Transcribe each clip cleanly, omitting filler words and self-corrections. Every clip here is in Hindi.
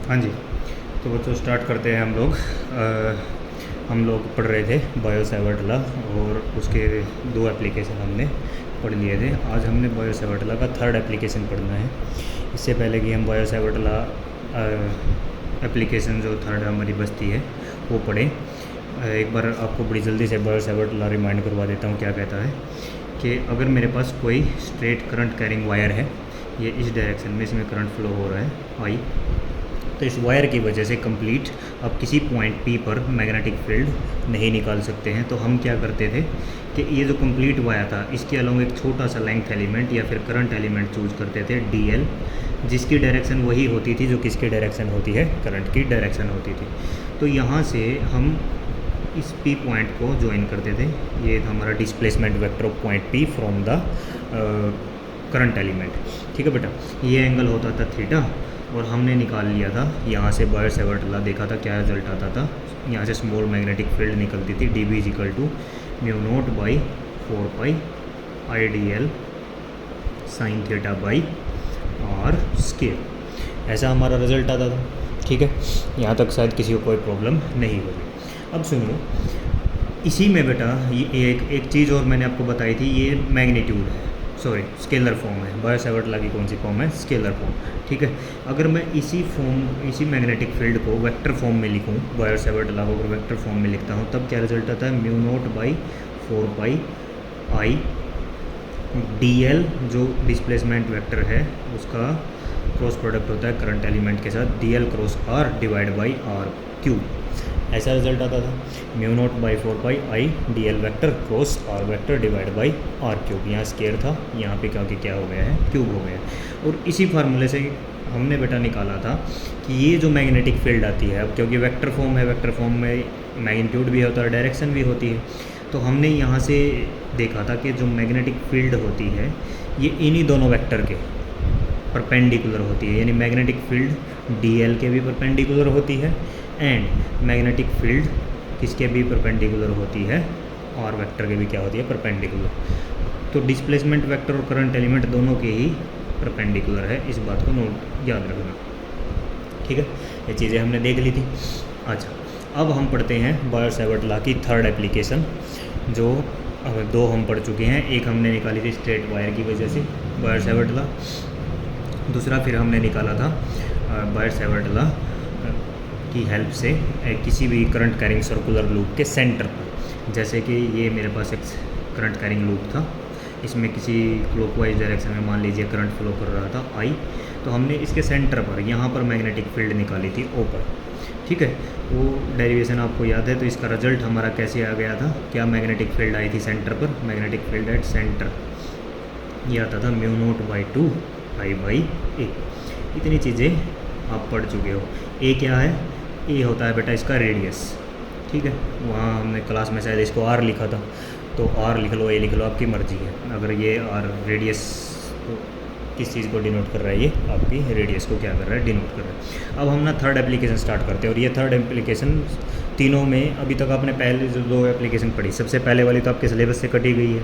हाँ जी, तो बच्चों स्टार्ट करते हैं हम लोग। हम लोग पढ़ रहे थे बायोसेवर्ट लॉ और उसके दो एप्लीकेशन हमने पढ़ लिए थे। आज हमने बायोसेवर्ट लॉ का थर्ड एप्लीकेशन पढ़ना है। इससे पहले कि हम बायोसेवर्ट लॉ एप्लीकेशन जो थर्ड हमारी बचती है वो पढ़ें, एक बार आपको बड़ी जल्दी से बायोसेवर्ट लॉ रिमाइंड करवा देता हूँ। क्या कहता है कि अगर मेरे पास कोई स्ट्रेट करंट कैरिंग वायर है, ये इस डायरेक्शन में इसमें करंट फ्लो हो रहा है आई, तो इस वायर की वजह से कंप्लीट अब किसी पॉइंट पी पर मैग्नेटिक फील्ड नहीं निकाल सकते हैं। तो हम क्या करते थे कि ये जो कंप्लीट वायर था इसके अलोंग एक छोटा सा लेंथ एलिमेंट या फिर करंट एलिमेंट चूज करते थे डीएल, जिसकी डायरेक्शन वही होती थी जो किसकी डायरेक्शन होती है, करंट की डायरेक्शन होती थी। तो यहाँ से हम इस पी पॉइंट को ज्वाइन करते थे। ये था हमारा displacement vector of point P from the current element. ठीक है बेटा, ये एंगल होता था थीटा और हमने निकाल लिया था यहाँ से बायोसेवर्ट लॉ, देखा था क्या रिजल्ट आता था। यहाँ से स्मॉल मैग्नेटिक फील्ड निकलती थी D B equal to mu note by 4 pi I D L sine theta by R square, ऐसा हमारा रिजल्ट आता था। ठीक है, यहाँ तक शायद किसी को कोई प्रॉब्लम नहीं होगी। अब सुनो, इसी में बेटा ये एक चीज़ और मैंने आपको बताई थी, ये मैग्नीट्यूड है, सॉरी स्केलर फॉर्म है। बायोसेवर्ट लॉ की कौन सी फॉर्म है, स्केलर फॉर्म। ठीक है, अगर मैं इसी मैग्नेटिक फील्ड को वेक्टर फॉर्म में लिखूं, बायोसेवर्ट लॉ को अगर वेक्टर फॉर्म में लिखता हूं, तब क्या रिजल्ट आता है, mu note by 4 pi I D L, जो डिस्प्लेसमेंट वेक्टर है उसका क्रॉस प्रोडक्ट होता है करंट एलिमेंट के साथ, D L cross R divide by are cube, ऐसा रिजल्ट आता था। Mu note by 4 pi I D L vector cross R vector divide by are cube. यहाँ स्केयर था, यहाँ पे क्या हो गया है, क्यूब हो गया है। और इसी फार्मूले से हमने बेटा निकाला था कि ये जो मैग्नेटिक फील्ड आती है, अब क्योंकि वेक्टर फॉर्म है, वेक्टर फॉर्म में मैग्नीट्यूड भी होता है, डायरेक्शन भी होती है, तो हमने यहाँ से देखा था कि जो मैग्नेटिक फील्ड होती है ये इन्हीं दोनों वेक्टर के परपेंडिकुलर होती है, यानी मैग्नेटिक फील्ड डी एल के भी परपेंडिकुलर होती है एंड मैग्नेटिक फील्ड किसके भी परपेंडिकुलर होती है, और वेक्टर के भी क्या होती है, परपेंडिकुलर। तो डिस्प्लेसमेंट वेक्टर और करंट एलिमेंट दोनों के ही परपेंडिकुलर है, इस बात को नोट याद रखना। ठीक है, ये चीज़ें हमने देख ली थी। अच्छा, अब हम पढ़ते हैं बायोसेवर्ट लॉ की थर्ड एप्लीकेशन, जो दो हम पढ़ चुके हैं। एक हमने निकाली थी स्ट्रेट वायर की वजह से बायोसेवर्ट लॉ, दूसरा फिर हमने निकाला था बायोसेवर्ट लॉ की हेल्प से किसी भी करंट कैरिंग सर्कुलर लूप के सेंटर पर। जैसे कि ये मेरे पास एक करंट कैरिंग लूप था, इसमें किसी क्लॉकवाइज डायरेक्शन में मान लीजिए करंट फ्लो कर रहा था आई, तो हमने इसके सेंटर पर यहाँ पर मैग्नेटिक फील्ड निकाली थी ओ पर। ठीक है, वो डेरिवेशन आपको याद है। तो इसका रिजल्ट हमारा कैसे आ गया था, क्या मैग्नेटिक फील्ड आई थी सेंटर पर, मैग्नेटिक फील्ड एट सेंटर, ये आता था mu note by 2 I by A. इतनी चीज़ें आप पढ़ चुके हो। ए क्या है, ए होता है बेटा इसका रेडियस। ठीक है, वहाँ हमने क्लास में शायद इसको आर लिखा था, तो आर लिख लो, ए लिख लो, आपकी मर्जी है। अगर ये आर रेडियस तो किस चीज़ को डिनोट कर रहा है, ये आपकी रेडियस को क्या कर रहा है, डिनोट कर रहा है। अब हम ना थर्ड एप्लीकेशन स्टार्ट करते हैं, और ये थर्ड एप्लीकेशन तीनों में अभी तक आपने पहले जो दो एप्लीकेशन पढ़ी, सबसे पहले वाली तो आपके सिलेबस से कटी गई है,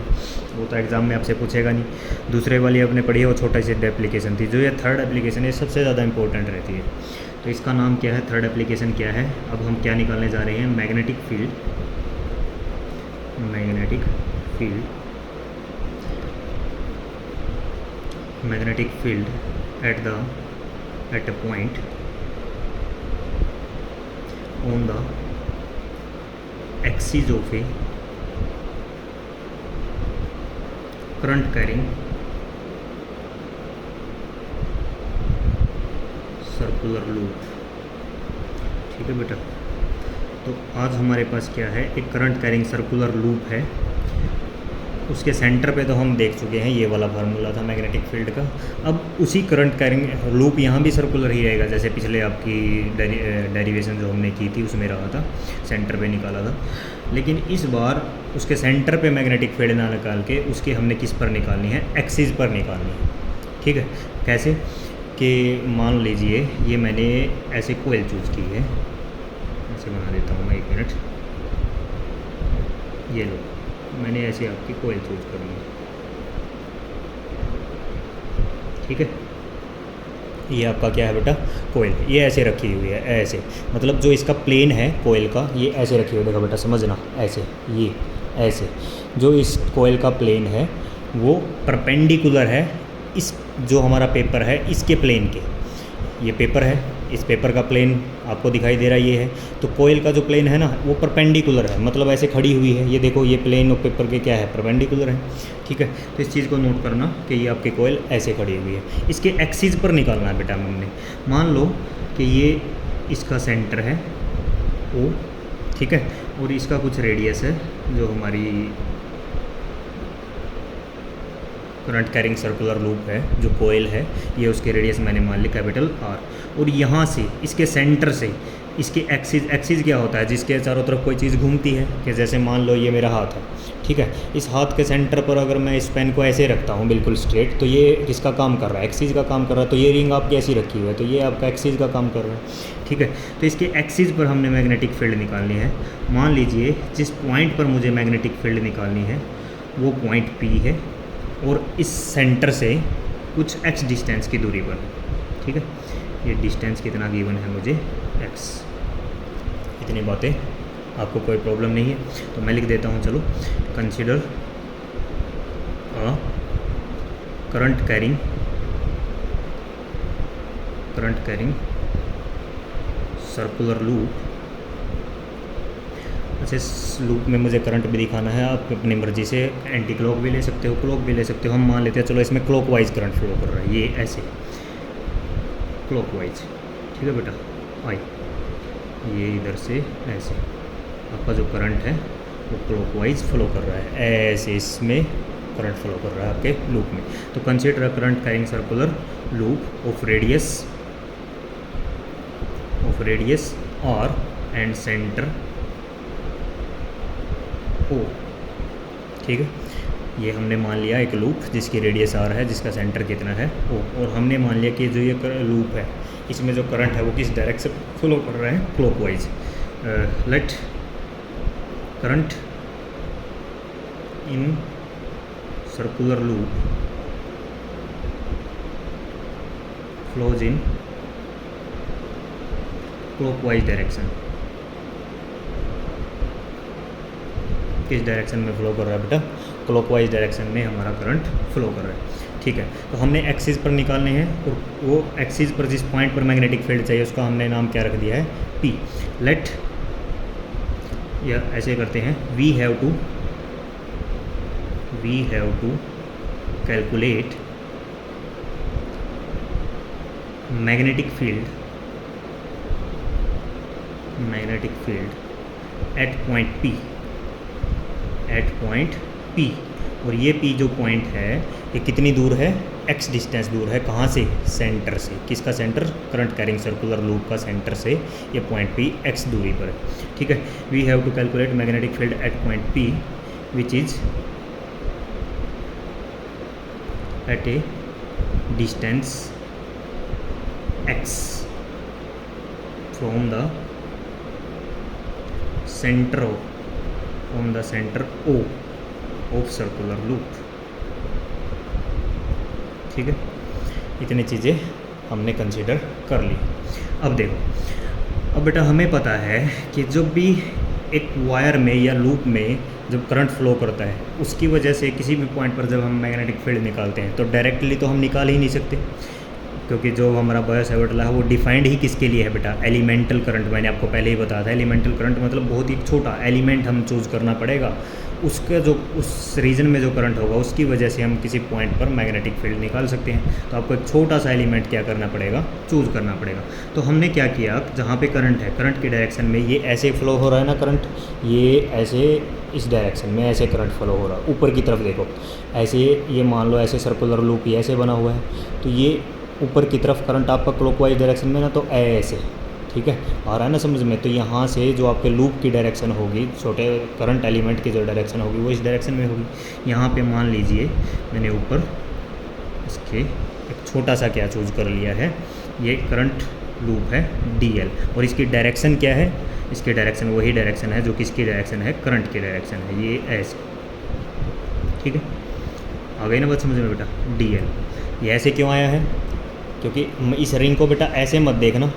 वो तो एग्ज़ाम में आपसे पूछेगा नहीं। दूसरे वाली आपने पढ़ी है, वो छोटा सी एप्लीकेशन थी। जो ये थर्ड एप्लीकेशन है सबसे ज़्यादा इंपॉर्टेंट रहती है। तो इसका नाम क्या है, थर्ड एप्लीकेशन क्या है। अब हम क्या निकालने जा रहे हैं, magnetic field, magnetic field, magnetic field at a point on the axis of A current carrying circular loop. ठीक है बेटा, तो आज हमारे पास क्या है, एक करंट कैरिंग सर्कुलर लूप है। उसके सेंटर पे तो हम देख चुके हैं, ये वाला फार्मूला था मैग्नेटिक फील्ड का। अब उसी करंट कैरिंग लूप यहाँ भी सर्कुलर ही रहेगा, जैसे पिछले आपकी डेरिवेशन जो हमने की थी उसमें रहा था, सेंटर पे निकाला था। लेकिन इस बार उसके सेंटर पे मैग्नेटिक फील्ड ना निकाल के उसके हमने किस पर निकालनी है, एक्सिस पर निकालनी है। ठीक है, कैसे कि मान लीजिए ये मैंने ऐसे कोयल चूज़ की है, ऐसे बना देता हूँ मैं, 1 मिनट, ये लो, मैंने ऐसे आपकी कोयल चूज करनी है। ठीक है, ये आपका क्या है बेटा, कोयल। ये ऐसे रखी हुई है, ऐसे, मतलब जो इसका प्लेन है कोयल का, ये ऐसे रखी हुई है, देखो बेटा समझना, ऐसे, ये ऐसे जो इस कोयल का प्लेन है वो परपेंडिकुलर है इस जो हमारा पेपर है इसके प्लेन के। ये पेपर है, इस पेपर का प्लेन आपको दिखाई दे रहा है, ये है। तो कोयल का जो प्लेन है ना वो परपेंडिकुलर है, मतलब ऐसे खड़ी हुई है। ये देखो, ये प्लेन और पेपर के क्या है, परपेंडिकुलर है, ठीक है। तो इस चीज़ को नोट करना कि ये आपकी कोयल ऐसे खड़ी हुई है। इसके एक्सिस पर निकालना है बेटा हमने। मान लो कि ये इसका सेंटर है ओ, ठीक है, और इसका कुछ रेडियस है जो हमारी करंट कैरिंग सर्कुलर लूप है, जो कोयल है, ये उसके रेडियस मैंने मान ली कैपिटल आर। और यहाँ से इसके सेंटर से इसके एक्सिस क्या होता है, जिसके चारों तरफ कोई चीज़ घूमती है, कि जैसे मान लो ये मेरा हाथ है, ठीक है। इस हाथ के सेंटर पर अगर मैं इस पेन को ऐसे रखता हूँ बिल्कुल स्ट्रेट, तो ये किसका काम कर रहा है, एक्सिस का काम कर रहा है। तो ये रिंग आपकी ऐसी रखी हुई है, तो ये आपका एक्सिस का काम कर रहा है, ठीक है। तो इसके एक्सिस पर हमने मैग्नेटिक फील्ड निकालनी है। मान लीजिए जिस पॉइंट पर मुझे मैग्नेटिक फील्ड निकालनी है वो पॉइंट P है, और इस सेंटर से कुछ x डिस्टेंस की दूरी पर, ठीक है। ये डिस्टेंस कितना गिवन है मुझे, x। इतनी बातें आपको कोई प्रॉब्लम नहीं है, तो मैं लिख देता हूँ, चलो। Consider a current carrying circular loop. अच्छा, इस लूप में मुझे करंट भी दिखाना है, आप अपनी मर्ज़ी से एंटी क्लॉक भी ले सकते हो, क्लॉक भी ले सकते हो। हम मान लेते हैं, चलो इसमें क्लॉकवाइज करंट फ्लो कर रहा है, ये ऐसे क्लॉकवाइज, ठीक है बेटा। आई ये इधर से ऐसे आपका जो करंट है वो क्लॉकवाइज फ्लो कर रहा है, ऐसे इसमें करंट फ्लो कर रहा है आपके लूप में। तो consider a current carrying circular loop of radius R and centre O, ठीक है। ये हमने मान लिया एक लूप जिसकी रेडियस R है, जिसका सेंटर कितना है O, और हमने मान लिया कि जो ये लूप है इसमें जो करंट है वो किस डायरेक्शन फ्लो कर रहा है, clockwise. Let current in circular loop flows in clockwise direction. किस डायरेक्शन में फ्लो कर रहा है बेटा, क्लॉकवाइज डायरेक्शन में हमारा करंट फ्लो कर रहा है, ठीक है। तो हमने एक्सिस पर निकालने हैं, और वो एक्सिस पर जिस पॉइंट पर मैग्नेटिक फील्ड चाहिए उसका हमने नाम क्या रख दिया है, P। लेट, या ऐसे करते हैं, we have to calculate magnetic field at point P। और ये P जो पॉइंट है ये कितनी दूर है, x डिस्टेंस दूर है, कहाँ से, सेंटर से। किसका centre, current carrying circular loop का सेंटर से ये पॉइंट P x दूरी पर है, ठीक है। We have to calculate magnetic field at point P which is at a distance x from the centre O of circular loop, ठीक है। इतनी चीज़ें हमने कंसीडर कर ली। अब देखो, अब बेटा हमें पता है कि जब भी एक वायर में या लूप में जब करंट फ्लो करता है उसकी वजह से किसी भी पॉइंट पर जब हम मैग्नेटिक फील्ड निकालते हैं तो डायरेक्टली तो हम निकाल ही नहीं सकते, क्योंकि जो हमारा बायो-सैवर्ट लॉ है वो डिफाइंड ही किसके लिए है बेटा, एलिमेंटल करंट। मैंने आपको पहले ही बताया था, एलिमेंटल करंट मतलब बहुत ही छोटा एलिमेंट हम चूज़ करना पड़ेगा, उसका जो उस रीजन में जो करंट होगा उसकी वजह से हम किसी पॉइंट पर मैग्नेटिक फील्ड निकाल सकते हैं। तो आपको एक छोटा सा एलिमेंट क्या करना पड़ेगा, चूज़ करना पड़ेगा। तो हमने क्या किया, जहाँ पे करंट है, करंट की डायरेक्शन में ये ऐसे फ्लो हो रहा है ना करंट, ये ऐसे इस डायरेक्शन में ऐसे करंट फ्लो हो रहा है, ऊपर की तरफ देखो ऐसे, ये मान लो ऐसे सर्कुलर लूप ही ऐसे बना हुआ है, तो ये ऊपर की तरफ करंट आपका क्लॉकवाइज डायरेक्शन में ना, तो ऐसे, ठीक है, आ रहा है ना समझ में। तो यहाँ से जो आपके लूप की डायरेक्शन होगी, छोटे करंट एलिमेंट की जो डायरेक्शन होगी वो इस डायरेक्शन में होगी। यहाँ पे मान लीजिए मैंने ऊपर इसके एक छोटा सा क्या चूज़ कर लिया है, ये करंट लूप है DL, और इसकी डायरेक्शन क्या है, इसकी डायरेक्शन वही डायरेक्शन है जो किसकी डायरेक्शन है, करंट की डायरेक्शन है, ये ऐसे, ठीक है। आ गई ना बात समझ में बेटा, DL। ये ऐसे क्यों आया है, क्योंकि इस रिंग को बेटा ऐसे मत देखना,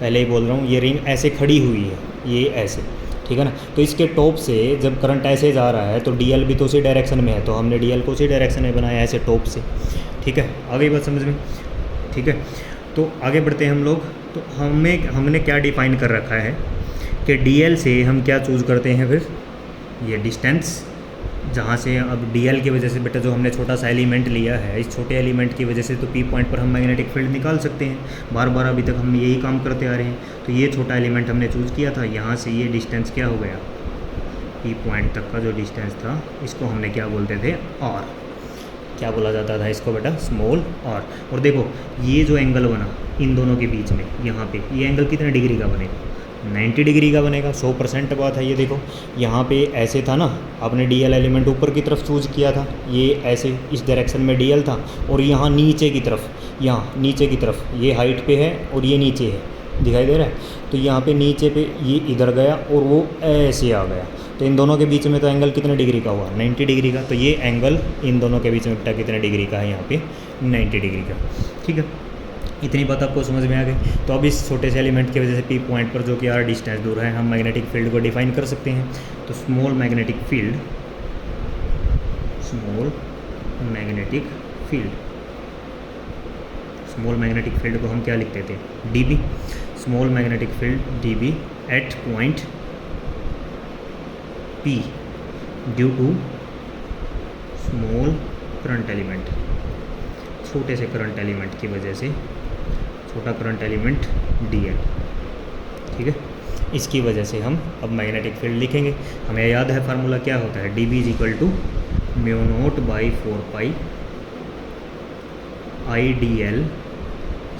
पहले ही बोल रहा हूँ, ये रिंग ऐसे खड़ी हुई है, ये ऐसे, ठीक है ना। तो इसके टॉप से जब करंट ऐसे जा रहा है तो डीएल भी तो उसी डायरेक्शन में है, तो हमने डीएल को उसी डायरेक्शन में बनाया ऐसे टॉप से, ठीक है। आ गई बात समझ में, ठीक है। तो आगे बढ़ते हैं हम लोग। तो हमने क्या डिफ़ाइन कर रखा है कि डीएल से हम क्या चूज़ करते हैं, फिर ये डिस्टेंस, जहाँ से अब डीएल की वजह से बेटा जो हमने छोटा सा एलिमेंट लिया है, इस छोटे एलिमेंट की वजह से तो पी पॉइंट पर हम मैग्नेटिक फील्ड निकाल सकते हैं, बार बार अभी तक हम यही काम करते आ रहे हैं। तो ये छोटा एलिमेंट हमने चूज़ किया था, यहाँ से ये डिस्टेंस क्या हो गया, पी पॉइंट तक का जो डिस्टेंस था इसको हमने क्या बोलते थे, आर, क्या बोला जाता था इसको बेटा, स्मॉल आर। और देखो ये जो एंगल बना इन दोनों के बीच में, यहाँ पे ये एंगल कितने डिग्री का बनेगा, 90 डिग्री का बनेगा, 100% बात है। ये देखो यहाँ पे ऐसे था ना, आपने डीएल एलिमेंट ऊपर की तरफ चूज़ किया था, ये ऐसे इस डायरेक्शन में डीएल था, और यहाँ नीचे की तरफ, यहाँ नीचे की तरफ ये हाइट पे है और ये नीचे है, दिखाई दे रहा है। तो यहाँ पे नीचे पे ये इधर गया और वो ऐसे आ गया, तो इन दोनों के बीच में तो एंगल कितने डिग्री का हुआ, 90 डिग्री का। तो ये एंगल इन दोनों के बीच में बेटा कितने डिग्री का है, यहाँ पे 90 डिग्री का, ठीक है। इतनी बात आपको समझ में आ गई। तो अब इस छोटे से एलिमेंट की वजह से पी पॉइंट पर जो कि आर डिस्टेंस दूर है, हम मैग्नेटिक फील्ड को डिफाइन कर सकते हैं। तो small magnetic field, small magnetic field, small magnetic field को हम क्या लिखते थे, d b, small magnetic field d b at point P due to small current element, छोटे से करंट एलिमेंट की वजह से, छोटा करंट एलिमेंट डीएल, ठीक है। इसकी वजह से हम अब मैग्नेटिक फील्ड लिखेंगे। हमें याद है फार्मूला क्या होता है, d b is equal to mu note by 4 pi I D L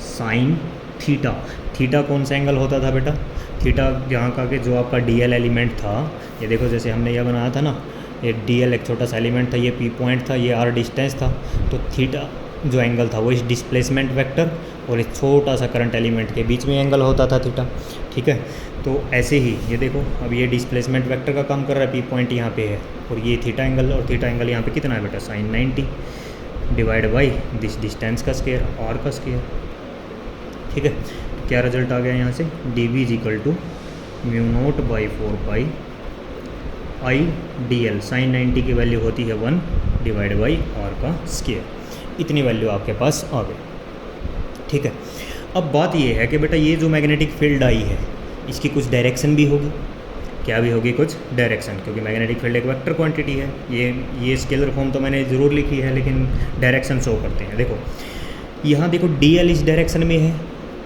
sine theta. Theta कौन सा एंगल होता था बेटा, थीटा यहाँ का कि जो आपका डी एल एलिमेंट था, ये देखो जैसे हमने यह बनाया था ना, ये डी एल एक छोटा सा एलिमेंट था, ये पी पॉइंट था, ये आर डिस्टेंस था, तो थीटा जो एंगल था वो इस डिस्प्लेसमेंट वेक्टर और इस छोटा सा करंट एलिमेंट के बीच में एंगल होता था थीटा, ठीक है। तो ऐसे ही ये देखो अब ये डिस्प्लेसमेंट वेक्टर का काम कर रहा है, पी पॉइंट यहाँ पे है और ये थीटा एंगल, और थीटा एंगल यहाँ पे कितना है बेटा, sine 90 divide by this distance का स्क्वायर, आर का स्क्वायर, ठीक है। तो क्या रिजल्ट आ गया यहाँ से, d b is equal to mu note by 4 pi I D L, sine 90 की वैल्यू होती है 1 डिवाइड बाई आर का स्क्वायर। इतनी वैल्यू आपके पास आ गई, ठीक है। अब बात ये है कि बेटा ये जो मैग्नेटिक फील्ड आई है इसकी कुछ डायरेक्शन भी होगी, क्या भी होगी, कुछ डायरेक्शन, क्योंकि मैग्नेटिक फील्ड एक वेक्टर क्वांटिटी है। ये स्केलर फॉर्म तो मैंने ज़रूर लिखी है लेकिन डायरेक्शन शो करते हैं। देखो यहाँ देखो डी एल इस डायरेक्शन में है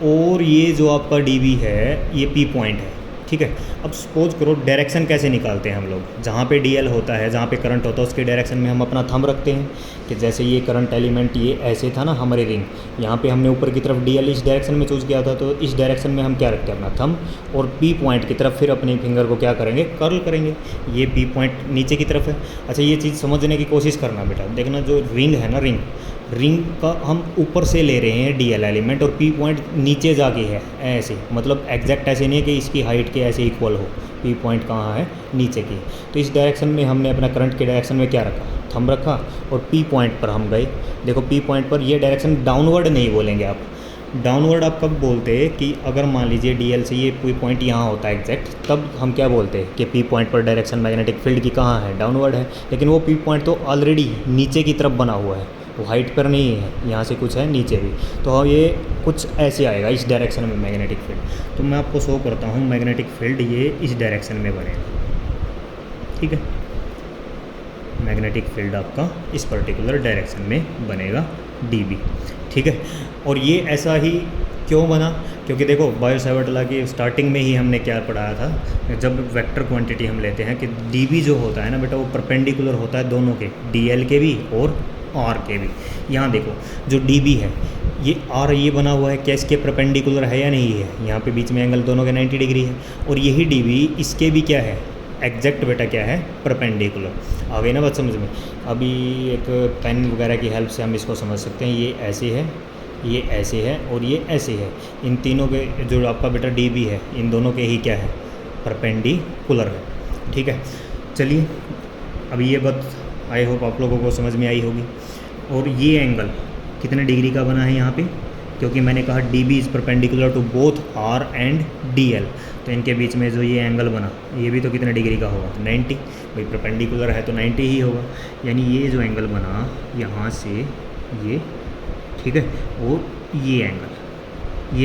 और ये जो आपका डी बी है ये पी पॉइंट है, ठीक है। अब सपोज करो डायरेक्शन कैसे निकालते हैं हम लोग, जहाँ पे डीएल होता है, जहाँ पे करंट होता है उसके डायरेक्शन में हम अपना थंब रखते हैं कि जैसे ये करंट एलिमेंट ये ऐसे था ना हमारे रिंग, यहाँ पे हमने ऊपर की तरफ डीएल इस डायरेक्शन में चूज़ किया था, तो इस डायरेक्शन में हम क्या रखते हैं अपना थंब, और पी पॉइंट की तरफ फिर अपनी फिंगर को क्या करेंगे, कर्ल करेंगे। ये पी पॉइंट नीचे की तरफ है। अच्छा ये चीज़ समझने की कोशिश करना बेटा, देखना जो रिंग है ना, रिंग का हम ऊपर से ले रहे हैं डीएल एलिमेंट और पी पॉइंट नीचे जाके है ऐसे, मतलब एग्जैक्ट ऐसे नहीं है कि इसकी हाइट के ऐसे इक्वल हो, पी पॉइंट कहाँ है, नीचे की। तो इस डायरेक्शन में हमने अपना करंट के डायरेक्शन में क्या रखा, थंब रखा और पी पॉइंट पर हम गए। देखो पी पॉइंट पर ये डायरेक्शन डाउनवर्ड नहीं बोलेंगे आप, डाउनवर्ड आप कब बोलते हैं कि अगर मान लीजिए डीएल से ये पी पॉइंट यहाँ होता है एग्जैक्ट, तब हम क्या बोलते हैं कि पी पॉइंट पर डायरेक्शन मैग्नेटिक फील्ड की कहाँ है, डाउनवर्ड है। लेकिन वो पी पॉइंट तो ऑलरेडी नीचे की तरफ बना हुआ है, वो हाइट पर नहीं है, यहाँ से कुछ है नीचे भी, तो ये कुछ ऐसे आएगा इस डायरेक्शन में मैग्नेटिक फील्ड। तो मैं आपको शो करता हूँ मैग्नेटिक फील्ड ये इस डायरेक्शन में बनेगा, ठीक है। मैग्नेटिक फील्ड आपका इस पर्टिकुलर डायरेक्शन में बनेगा डीबी, ठीक है। और ये ऐसा ही क्यों बना, क्योंकि देखो बायो सावर्ट लॉ की स्टार्टिंग में ही हमने क्या पढ़ाया था, जब वेक्टर क्वांटिटी हम लेते हैं कि डीबी जो होता है ना बेटा वो परपेंडिकुलर होता है दोनों के, डीएल के भी और आर के भी। यहाँ देखो जो डीबी है ये आर ये बना हुआ है, क्या इसके परपेंडिकुलर है या नहीं है, यहाँ पे बीच में एंगल दोनों के 90 डिग्री है, और यही डीबी इसके भी क्या है, एग्जैक्ट बेटा क्या है, परपेंडिकुलर। आ गई ना बात समझ में। अभी एक पेन वगैरह की हेल्प से हम इसको समझ सकते हैं, ये ऐसे है, ये ऐसे है और ये ऐसे है। इन तीनों के जो आपका बेटा डीबी है इन दोनों के ही क्या है, परपेंडिकुलर है, ठीक है। चलिए अभी ये बात आई होप आप लोगों को समझ में आई होगी। और ये एंगल कितने डिग्री का बना है यहाँ पे, क्योंकि मैंने कहा d b is perpendicular to both r and d l, तो इनके बीच में जो ये एंगल बना ये भी तो कितने डिग्री का होगा 90, भाई परपेंडिकुलर है तो 90 ही होगा, यानी ये जो एंगल बना यहाँ से ये, ठीक है, और ये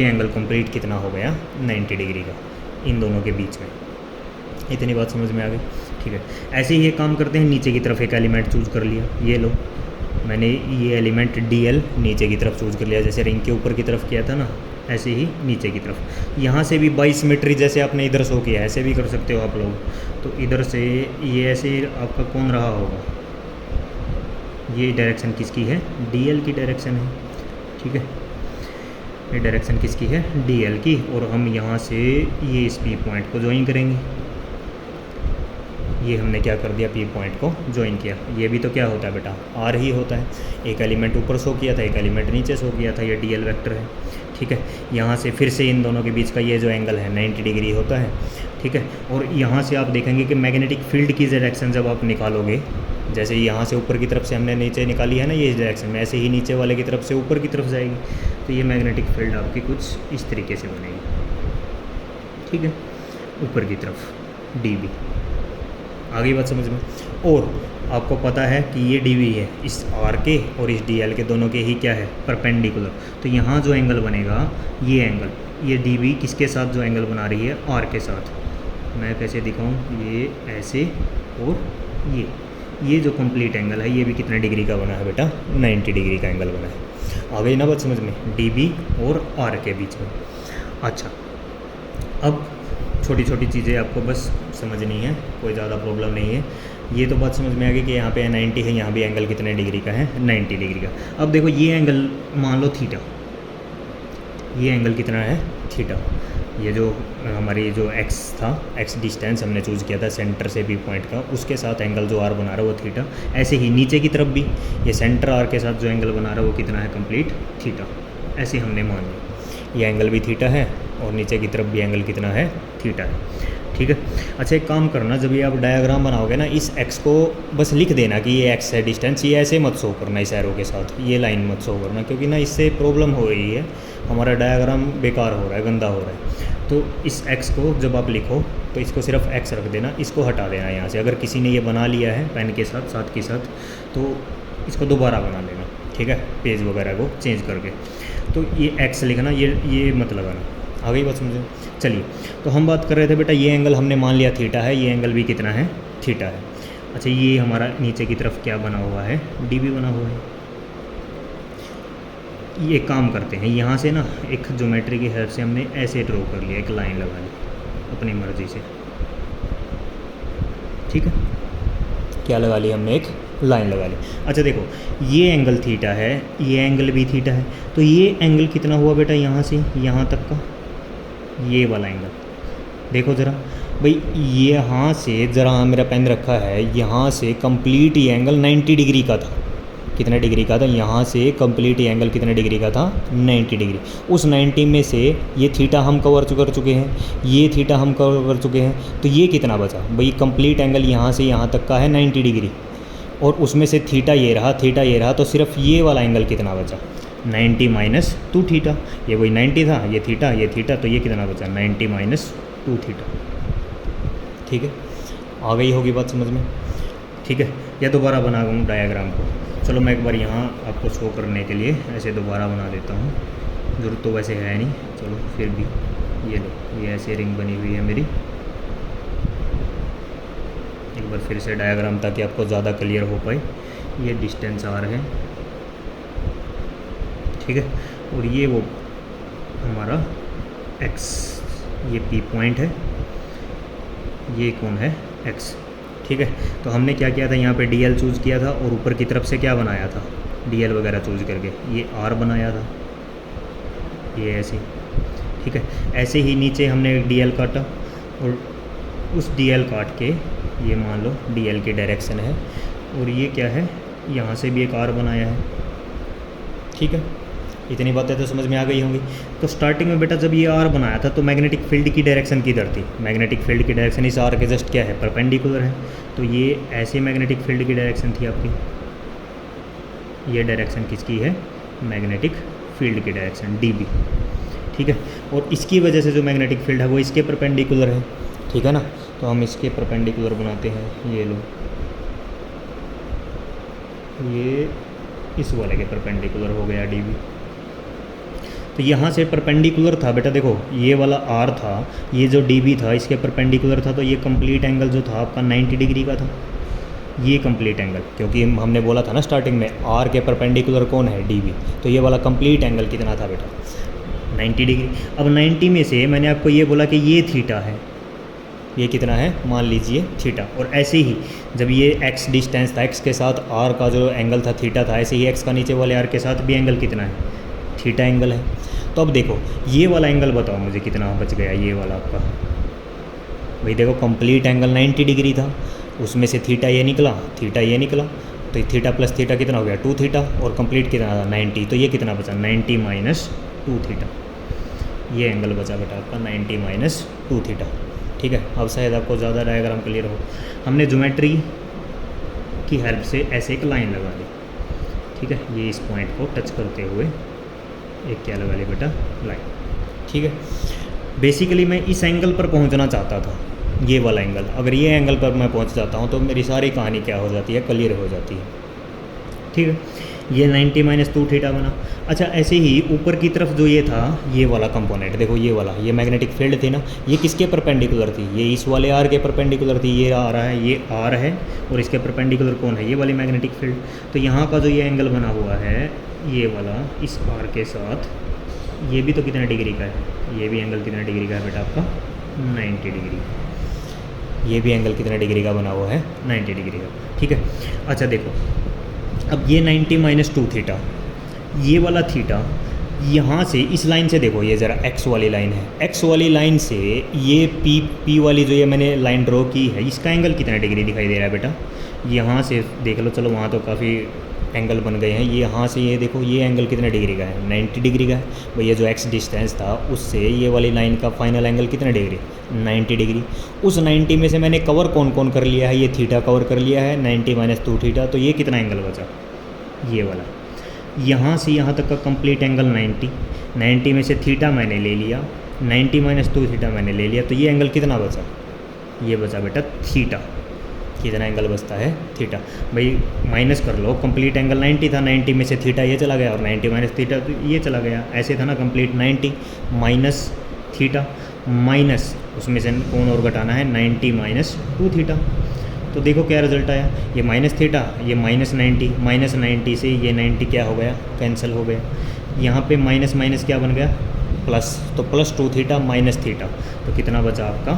एंगल कंप्लीट कितना हो गया 90 डिग्री का इन दोनों के बीच में। इतनी बात समझ में आ गई, ठीक है। ऐसे ही ये काम करते हैं, नीचे की तरफ एक एलिमेंट चूज़ कर लिया, ये लो मैंने ये एलिमेंट DL नीचे की तरफ चूज़ कर लिया, जैसे रिंग के ऊपर की तरफ किया था ना, ऐसे ही नीचे की तरफ। यहाँ से भी बाई सिमेट्री जैसे आपने इधर शो किया ऐसे भी कर सकते हो आप लोग। तो इधर से ये ऐसे आपका कौन रहा होगा, ये डायरेक्शन किसकी है, DL की डायरेक्शन है, ठीक है, ये डायरेक्शन किसकी है DL की। और हम यहाँ से ये इस P पॉइंट को ज्वाइन करेंगे, ये हमने क्या कर दिया P पॉइंट को ज्वाइन किया। ये भी तो क्या होता है बेटा R ही होता है, एक एलिमेंट ऊपर शो किया था एक एलिमेंट नीचे शो किया था, ये DL वेक्टर है, ठीक है। यहाँ से फिर से इन दोनों के बीच का ये जो एंगल है 90 डिग्री होता है, ठीक है। और यहाँ से आप देखेंगे कि मैग्नेटिक फील्ड की डायरेक्शन जब आप निकालोगे, जैसे यहाँ से ऊपर की तरफ से हमने नीचे निकाली है ना ये डायरेक्शन में, ऐसे ही नीचे वाले की तरफ से ऊपर की तरफ जाएगी, तो ये मैग्नेटिक फील्ड आपकी कुछ इस तरीके से बनेगी, ठीक है, ऊपर की तरफ DB। आगे बात समझ में। और आपको पता है कि ये DB है इस R के और इस DL के दोनों के ही क्या है परपेंडिकुलर, तो यहाँ जो एंगल बनेगा ये एंगल, ये DB किसके साथ जो एंगल बना रही है R के साथ, मैं कैसे दिखाऊं, ये ऐसे, और ये जो कंप्लीट एंगल है ये भी कितने डिग्री का बना है बेटा 90 डिग्री का एंगल बना है। आ गई ना बात समझ में, DB और R के बीच में। अच्छा, अब छोटी छोटी चीज़ें आपको बस समझनी है, कोई ज़्यादा प्रॉब्लम नहीं है। ये तो बात समझ में आ गई कि यहाँ पे 90 है, यहाँ भी एंगल कितने डिग्री का है 90 डिग्री का। अब देखो ये एंगल मान लो थीटा, ये एंगल कितना है थीटा, ये जो हमारी जो x था, x डिस्टेंस हमने चूज़ किया था सेंटर से B पॉइंट का, उसके साथ एंगल जो R बना रहा है वो थीटा। ऐसे ही नीचे की तरफ भी ये सेंटर R के साथ जो एंगल बना रहा है वो कितना है कंप्लीट थीटा, ऐसे हमने मान लिया ये एंगल भी थीटा है और नीचे की तरफ भी एंगल कितना है थीटा है, ठीक है। अच्छा एक काम करना, जब ये आप डायग्राम बनाओगे ना, इस x को बस लिख देना कि ये x है डिस्टेंस, ये ऐसे मत शो करना इस एरो के साथ, ये लाइन मत शो करना, क्योंकि ना इससे प्रॉब्लम हो रही है, हमारा डायग्राम बेकार हो रहा है, गंदा हो रहा है। तो इस x को जब आप लिखो तो इसको सिर्फ x रख देना, इसको हटा देना यहाँ से। अगर किसी ने ये बना लिया है पेन के साथ साथ के साथ तो इसको दोबारा बना लेना, ठीक है, पेज वगैरह को चेंज करके। तो ये x लिखना, ये मत लगाना। आ गई बात समझो। चलिए, तो हम बात कर रहे थे बेटा, ये एंगल हमने मान लिया थीटा है, ये एंगल भी कितना है थीटा है। अच्छा, ये हमारा नीचे की तरफ क्या बना हुआ है DB बना हुआ है। ये काम करते हैं, यहाँ से ना एक ज्योमेट्री की हेल्प से हमने ऐसे ड्रॉ कर लिया, एक लाइन लगा ली अपनी मर्ज़ी से, ठीक है, क्या लगा लिया हमने, एक लाइन लगा ली। अच्छा देखो, ये एंगल थीटा है, ये एंगल भी थीटा है, तो ये एंगल कितना हुआ बेटा यहाँ से यहाँ तक का, ये वाला एंगल देखो ज़रा भाई, यहाँ से ज़रा मेरा पेन रखा है, यहाँ से कंप्लीट ये एंगल 90 डिग्री का था। कितने डिग्री का था, यहाँ से कंप्लीट ये एंगल कितने डिग्री का था 90 डिग्री। उस 90 में से ये थीटा हम कवर कर चुके हैं, ये थीटा हम कवर कर चुके हैं, तो ये कितना बचा भाई, कंप्लीट एंगल यहाँ से यहाँ तक का है 90 डिग्री, और उसमें से थीटा ये रहा, तो सिर्फ ये वाला एंगल कितना बचा 90 माइनस 2 थीटा। ये वही 90 था, ये थीटा, तो ये कितना बचा 90 माइनस 2 थीटा, ठीक है। आ गई होगी बात समझ में, ठीक है। या दोबारा बना दूँ डायग्राम को, चलो मैं एक बार यहाँ आपको शो करने के लिए ऐसे दोबारा बना देता हूँ, ज़रूरत तो वैसे है नहीं, चलो फिर भी ये लो, ये ऐसे रिंग बनी हुई है मेरी। एक बार फिर से डायग्राम ताकि आपको ज़्यादा क्लियर हो पाए। ये डिस्टेंस R है, ठीक है, और ये वो हमारा x, ये P पॉइंट है, ये कौन है x, ठीक है। तो हमने क्या किया था, यहाँ पे DL चूज़ किया था और ऊपर की तरफ से क्या बनाया था DL वगैरह चूज़ करके ये R बनाया था, ये ऐसे, ठीक है। ऐसे ही नीचे हमने एक DL काटा और उस DL काट के ये मान लो DL की डायरेक्शन है, और ये क्या है, यहाँ से भी एक R बनाया है, ठीक है। इतनी बातें तो समझ में आ गई होंगी। तो स्टार्टिंग में बेटा जब ये R बनाया था तो मैग्नेटिक फील्ड की डायरेक्शन किधर थी, मैग्नेटिक फील्ड की डायरेक्शन इस R के जस्ट क्या है परपेंडिकुलर है, तो ये ऐसे मैग्नेटिक फील्ड की डायरेक्शन थी आपकी, ये डायरेक्शन किसकी है मैग्नेटिक फील्ड की डायरेक्शन dB, ठीक है। और इसकी वजह से जो मैग्नेटिक फील्ड है वो इसके परपेंडिकुलर है, ठीक है ना। तो हम इसके परपेंडिकुलर बनाते हैं, ये लो, ये इस वाले के परपेंडिकुलर हो गया dB। तो यहाँ से परपेंडिकुलर था बेटा, देखो ये वाला R था, ये जो dB था इसके परपेंडिकुलर था, तो ये कंप्लीट एंगल जो था आपका 90 डिग्री का था, ये कंप्लीट एंगल, क्योंकि हमने बोला था ना स्टार्टिंग में R के परपेंडिकुलर कौन है, dB। तो ये वाला कंप्लीट एंगल कितना था बेटा, 90 डिग्री। अब 90 में से मैंने आपको ये बोला कि ये थीटा है, ये कितना है, मान लीजिए थीटा। और ऐसे ही जब ये x डिस्टेंस था, x के साथ r का जो एंगल था थीटा था, ऐसे ही x का नीचे वाले r के साथ भी एंगल कितना है, थीटा एंगल है। तो अब देखो ये वाला एंगल बताओ मुझे कितना बच गया, ये वाला आपका, भाई देखो कंप्लीट एंगल 90 डिग्री था, उसमें से थीटा ये निकला, थीटा ये निकला, तो थीटा प्लस थीटा कितना हो गया, 2 थीटा, और कंप्लीट कितना था 90, तो ये कितना बचा 90 माइनस 2 थीटा, ये एंगल बचा बेटा आपका 90 माइनस 2 थीटा, ठीक है। अब शायद आपको ज़्यादा डायग्राम क्लियर हो। हमने ज्योमेट्री की हेल्प से ऐसे एक लाइन लगा ली, ठीक है, ये इस पॉइंट को टच करते हुए एक क्या लगा ली बेटा, लाइन, ठीक है। बेसिकली मैं इस एंगल पर पहुंचना चाहता था, ये वाला एंगल, अगर ये एंगल पर मैं पहुंच जाता हूं तो मेरी सारी कहानी क्या हो जाती है, क्लियर हो जाती है, ठीक है। ये 90 माइनस 2 थीटा बना। अच्छा ऐसे ही ऊपर की तरफ जो ये था, ये वाला कंपोनेंट देखो, ये वाला, ये मैग्नेटिक फील्ड थी ना, ये किसके परपेंडिकुलर थी, ये इस वाले R के परपेंडिकुलर थी, ये आ रहा है, ये R है, और इसके परपेंडिकुलर कौन है, ये वाली मैग्नेटिक फील्ड। तो यहाँ का जो ये एंगल बना हुआ है, ये वाला इस R के साथ, ये भी तो कितना डिग्री का है, ये भी एंगल कितना डिग्री का है बेटा आपका, 90 डिग्री। ये भी एंगल कितना डिग्री का बना हुआ है, 90 डिग्री का, ठीक है। अच्छा देखो अब ये 90 माइनस 2 थीटा, ये वाला थीटा, यहाँ से इस लाइन से देखो, ये ज़रा x वाली लाइन है, x वाली लाइन से ये p वाली जो ये मैंने लाइन ड्रॉ की है, इसका एंगल कितना डिग्री दिखाई दे रहा है बेटा, यहाँ से देख लो, चलो वहाँ तो काफ़ी एंगल बन गए हैं, ये यहाँ से ये देखो, ये एंगल कितने डिग्री का है, 90 डिग्री का है भाई। ये जो x डिस्टेंस था उससे ये वाली लाइन का फाइनल एंगल कितना डिग्री, 90 डिग्री। उस 90 में से मैंने कवर कौन कौन कर लिया है, ये थीटा कवर कर लिया है, 90 माइनस 2 थीटा, तो ये कितना एंगल बचा, ये वाला, यहाँ से यहाँ तक का कंप्लीट एंगल 90 में से थीटा मैंने ले लिया, 90 माइनस 2 थीटा मैंने ले लिया, तो ये एंगल कितना बचा, ये बचा बेटा थीटा। कितना एंगल बचता है, थीटा। भाई माइनस कर लो, कंप्लीट एंगल 90 था, 90 में से थीटा ये चला गया, और 90 माइनस थीटा तो ये चला गया, ऐसे था ना, कंप्लीट 90 माइनस थीटा, माइनस उसमें से कौन और घटाना है, 90 माइनस 2 थीटा। तो देखो क्या रिजल्ट आया, ये माइनस थीटा, ये माइनस 90 से ये 90 क्या हो गया, कैंसिल हो गया। यहाँ पे माइनस माइनस क्या बन गया, प्लस, तो प्लस 2 थीटा माइनस थीटा, तो कितना बचा आपका,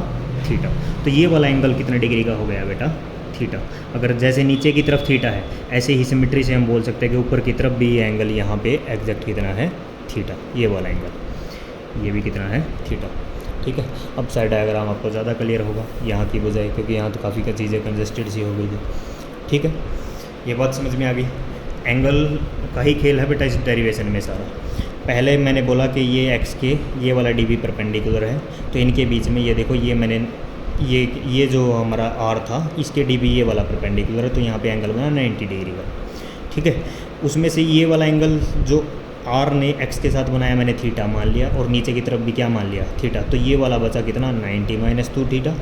थीटा। तो ये वाला एंगल कितना डिग्री का हो गया बेटा, थीटा। अगर जैसे नीचे की तरफ थीटा है, ऐसे ही सिमेट्री से हम बोल सकते हैं कि ऊपर की तरफ भी ये एंगल यहाँ पे एग्जैक्ट कितना है, थीटा, ये वाला एंगल, ये भी कितना है, थीटा, ठीक है। अब साइड डायग्राम आपको ज़्यादा क्लियर होगा यहाँ की बजाय, क्योंकि यहाँ तो काफ़ी चीज़ें कंजस्टेड सी हो गई थी, ठीक है। ये बात समझ में आ गई, एंगल का ही खेल है बेटा इस डेरिवेशन में सारा। पहले मैंने बोला कि ये एक्स के ये वाला dB परपेंडिकुलर है, तो इनके बीच में ये देखो, ये मैंने ये जो हमारा R था, इसके dB ये वाला परपेंडिकुलर है, तो यहाँ पे एंगल बना 90 डिग्री का, ठीक है। उसमें से ये वाला एंगल जो R ने x के साथ बनाया, मैंने थीटा मान लिया, और नीचे की तरफ भी क्या मान लिया, थीटा। तो ये वाला बचा कितना, 90 माइनस 2 थीटा,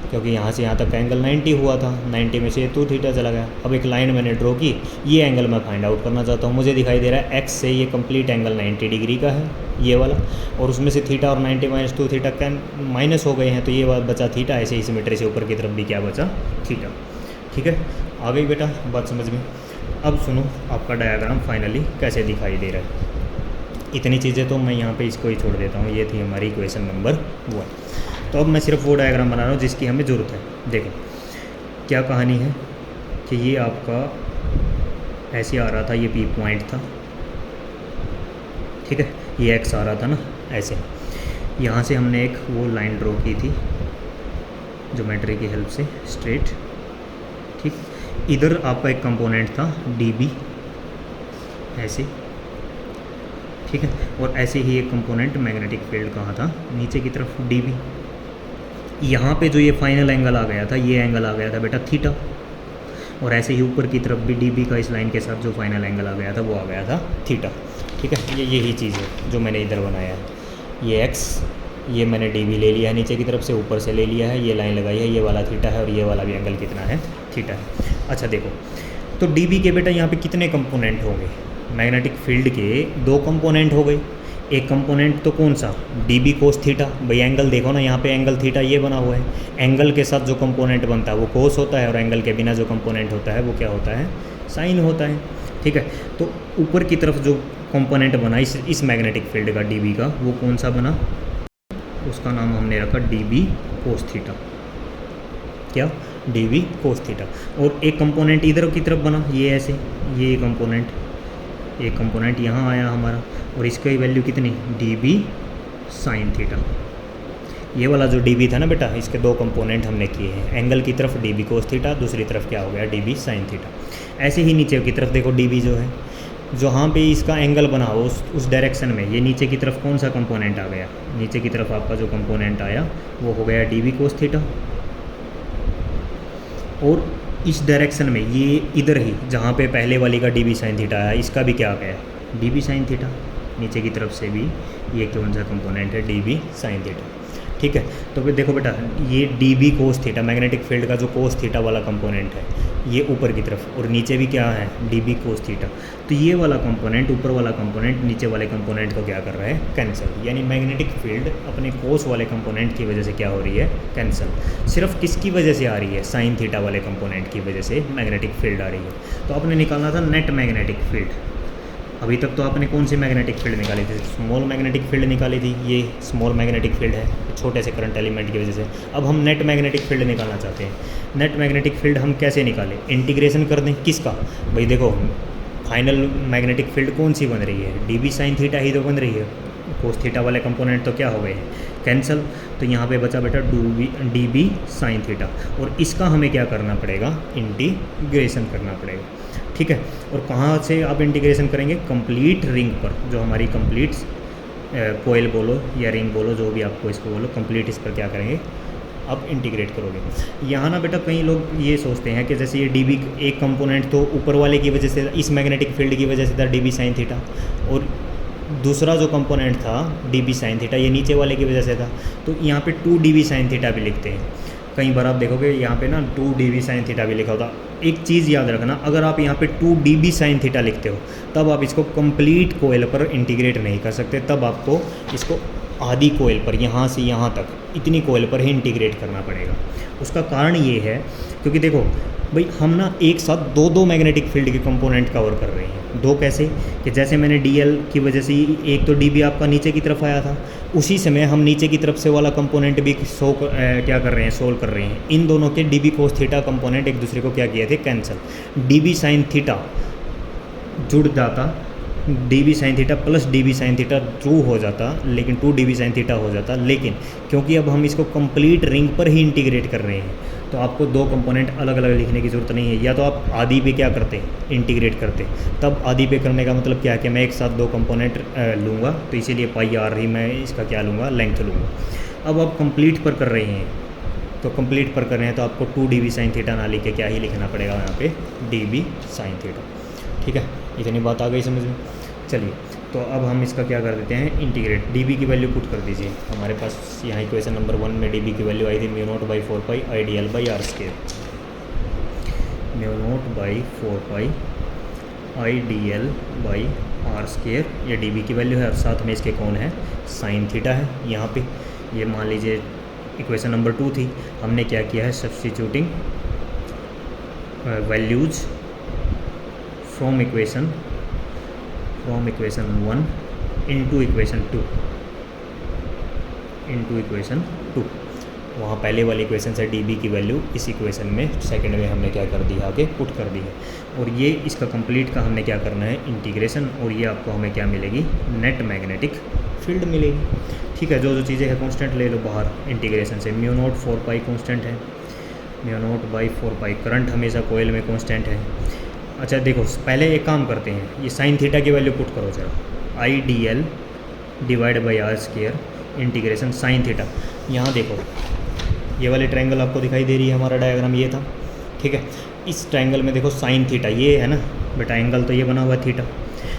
क्योंकि यहाँ से यहाँ तक का एंगल 90 हुआ था, 90 में से 2 थीटा चला गया। अब एक लाइन मैंने ड्रॉ की, ये एंगल मैं फाइंड आउट करना चाहता हूँ। मुझे दिखाई दे रहा है x से ये कंप्लीट एंगल 90 डिग्री का है, ये वाला, और उसमें से थीटा और 90 माइनस 2 थीटा कैन माइनस हो गए हैं, तो ये बात बचा थीटा। ऐसे ही सिमेट्री से ऊपर की तरफ भी क्या बचा, थीटा, ठीक है। आ गई बेटा बात समझ में। अब सुनो आपका डायग्राम फाइनली कैसे दिखाई दे रहा है। इतनी चीज़ें तो मैं यहाँ पे इसको ही छोड़ देता हूँ, ये थी हमारी इक्वेशन नंबर 1। तो अब मैं सिर्फ वो डायग्राम बना रहा हूँ जिसकी हमें ज़रूरत है। देखो क्या कहानी है कि ये आपका ऐसे आ रहा था, ये P पॉइंट था, ठीक है, ये x आ रहा था ना ऐसे। यहाँ से हमने एक वो लाइन ड्रॉ की थी ज्योमेट्री की हेल्प से स्ट्रेट, ठीक। इधर आपका एक कंपोनेंट था dB ऐसे, ठीक है, और ऐसे ही एक कंपोनेंट मैग्नेटिक फील्ड कहाँ था, नीचे की तरफ dB। यहाँ पे जो ये फाइनल एंगल आ गया था, ये एंगल आ गया था बेटा थीटा, और ऐसे ही ऊपर की तरफ भी dB का इस लाइन के साथ जो फाइनल एंगल आ गया था वो आ गया था थीटा, ठीक ठीक है, ये यही चीज़ है जो मैंने इधर बनाया है, ये एक्स, ये मैंने डी बी ले लिया है नीचे की तरफ से, ऊपर से ले लिया है, ये लाइन लगाई है, ये वाला थीटा है और ये वाला भी एंगल कितना है, थीटा है। अच्छा देखो, तो डी बी के बेटा यहाँ पे कितने कंपोनेंट होंगे, मैग्नेटिक फील्ड के 2 कंपोनेंट हो गए। एक कंपोनेंट तो कौन सा, डी बी कोस थीटा, भाई एंगल देखो ना यहाँ पे एंगल थीटा ये बना हुआ है, एंगल के साथ जो कंपोनेंट बनता है वो कोस होता है और एंगल के बिना जो कंपोनेंट होता है वो क्या होता है, साइन होता है। ठीक है, तो ऊपर की तरफ जो कंपोनेंट बना इस मैग्नेटिक फील्ड का डी बी का, वो कौन सा बना, उसका नाम हमने रखा डी बी कोस थीटा, क्या, डी बी कोस थीटा। और एक कंपोनेंट इधर की तरफ बना, ये ऐसे, ये कंपोनेंट, एक कंपोनेंट यहाँ आया हमारा और इसकी वैल्यू कितनी, डी बी साइन थीटा। ये वाला जो डी बी था ना बेटा, इसके 2 कंपोनेंट हमने किए हैं, एंगल की तरफ डी बी कोस थीटा, दूसरी तरफ क्या हो गया, डी बी साइन थीटा। ऐसे ही नीचे की तरफ देखो, डी बी जो है, जहाँ पे इसका एंगल बना हो उस डायरेक्शन में, ये नीचे की तरफ कौन सा कंपोनेंट आ गया, नीचे की तरफ आपका जो कंपोनेंट आया वो हो गया डी बी कोस थीटा। और इस डायरेक्शन में ये इधर ही जहाँ पे पहले वाली का डी बी साइन थीटा आया, इसका भी क्या आ गया, डी बी साइन थीटा। नीचे की तरफ से भी ये कौन सा कंपोनेंट है, डी बी साइन थीटा। ठीक है, तो फिर देखो बेटा, ये D b cos theta, magnetic field का जो कोस थीटा वाला कंपोनेंट है, ये ऊपर की तरफ, और नीचे भी क्या है, डी बी कोस थीटा। तो ये वाला कंपोनेंट, ऊपर वाला कंपोनेंट नीचे वाले कंपोनेंट को क्या कर रहा है, कैंसिल। यानी मैग्नेटिक फील्ड अपने कोस वाले कंपोनेंट की वजह से क्या हो रही है, कैंसिल। सिर्फ किसकी वजह से आ रही है, साइन थीटा वाले कंपोनेंट की वजह से मैग्नेटिक फील्ड आ रही है। तो आपने निकालना था नेट मैग्नेटिक फील्ड। अभी तक तो आपने कौन सी मैग्नेटिक फील्ड निकाली थी, स्मॉल मैग्नेटिक फील्ड निकाली थी, ये स्मॉल मैग्नेटिक फील्ड है छोटे से करंट एलिमेंट की वजह से। अब हम नेट मैग्नेटिक फील्ड निकालना चाहते हैं। नेट मैग्नेटिक फील्ड हम कैसे निकालें, इंटीग्रेशन कर दें, किसका, भाई देखो फाइनल मैग्नेटिक फील्ड कौन सी बन रही है, डी बी साइन थीटा ही तो बन रही है, कोस थीटा वाले कंपोनेंट तो क्या हो गए, कैंसिल। तो यहाँ पे बचा बेटा डी बी साइन थीटा, और इसका हमें क्या करना पड़ेगा, इंटीग्रेशन करना पड़ेगा। ठीक है, और कहाँ से आप इंटीग्रेशन करेंगे, कंप्लीट रिंग पर, जो हमारी कंप्लीट कोयल बोलो या रिंग बोलो, जो भी आपको इसको बोलो, कंप्लीट इस पर क्या करेंगे, आप इंटीग्रेट करोगे। यहाँ ना बेटा कई लोग ये सोचते हैं कि जैसे ये डी बी एक कंपोनेंट तो ऊपर वाले की वजह से, इस मैग्नेटिक फील्ड की वजह से था डी बी साइन थीटा, और दूसरा जो कंपोनेंट था डी बी साइन थीटा ये नीचे वाले की वजह से था। तो यहाँ पे 2 डी बी साइन थीटा भी लिखते हैं, कई बार आप देखोगे यहाँ पे ना 2 डी बी साइन थीटा भी लिखा होता। एक चीज़ याद रखना, अगर आप यहाँ पे 2 डी बी साइन थीटा लिखते हो तब आप इसको कंप्लीट कोयल पर इंटीग्रेट नहीं कर सकते, तब आपको इसको आधी कोयल पर, यहाँ से यहाँ तक इतनी कोयल पर ही इंटीग्रेट करना पड़ेगा। उसका कारण ये है क्योंकि देखो भाई, हम ना एक साथ 2 मैग्नेटिक फील्ड के कंपोनेंट कवर कर रहे हैं। 2 कैसे, कि जैसे मैंने डीएल की वजह से एक तो डीबी आपका नीचे की तरफ आया था, उसी समय हम नीचे की तरफ से वाला कंपोनेंट भी क्या कर रहे हैं, सोल्व कर रहे हैं। इन दोनों के डीबी कोस थीटा कंपोनेंट एक दूसरे को क्या किए थे, कैंसिल। डीबी साइन थीटा जुड़ जाता, d b sine theta plus d b sine theta true हो जाता, लेकिन 2 डी बी साइन थीटा हो जाता। लेकिन क्योंकि अब हम इसको कंप्लीट रिंग पर ही इंटीग्रेट कर रहे हैं, तो आपको 2 कंपोनेंट अलग अलग लिखने की ज़रूरत नहीं है। या तो आप आधी पे क्या करते, इंटीग्रेट करते, तब आधी पे करने का मतलब क्या है कि मैं एक साथ 2 कंपोनेंट लूँगा, तो इसीलिए पाई आर ही मैं इसका क्या लूँगा, लेंथ लूँगा। अब आप कंप्लीट पर कर रहे हैं, तो कंप्लीट पर कर रहे हैं तो आपको 2 डी बी साइन थीटा ना लिख के क्या ही लिखना पड़ेगा यहाँ पे, डी बी साइन थीटा। ठीक है, इतनी बात आ गई समझ में। चलिए, तो अब हम इसका क्या कर देते हैं, इंटीग्रेट। डी बी की वैल्यू पुट कर दीजिए। हमारे पास यहाँ इक्वेशन नंबर 1 में डी बी की वैल्यू आई थी μ0/4 I D L by are square, μ0/4 I D L by are square, ये डी बी की वैल्यू है। और साथ में इसके कौन है, साइन थीटा है यहाँ पे। ये मान लीजिए इक्वेशन नंबर 2 थी, हमने क्या किया है, substituting values from equation 1 into equation 2 वहाँ पहले वाली इक्वेशन से डीबी की वैल्यू इस इक्वेशन में सेकंड में हमने क्या कर दिया, आगे पुट कर दी है। और ये इसका कंप्लीट का हमने क्या करना है, इंटीग्रेशन। और ये आपको हमें क्या मिलेगी, नेट मैग्नेटिक फील्ड मिलेगी। ठीक है, जो चीज़ें हैं कांस्टेंट ले लो बाहर इंटीग्रेशन से। μ0/4 कांस्टेंट है, μ0/4 करंट हमेशा कोयल में कांस्टेंट है। अच्छा देखो, पहले एक काम करते हैं, ये साइन थीटा की वैल्यू पुट करो जरा, I D l divide by are square integration sine theta. यहाँ देखो ये वाले ट्रायंगल आपको दिखाई दे रही है, हमारा डायग्राम ये था। ठीक है, इस ट्रायंगल में देखो साइन थीटा ये है ना बेटा, एंगल तो ये बना हुआ है थीटा।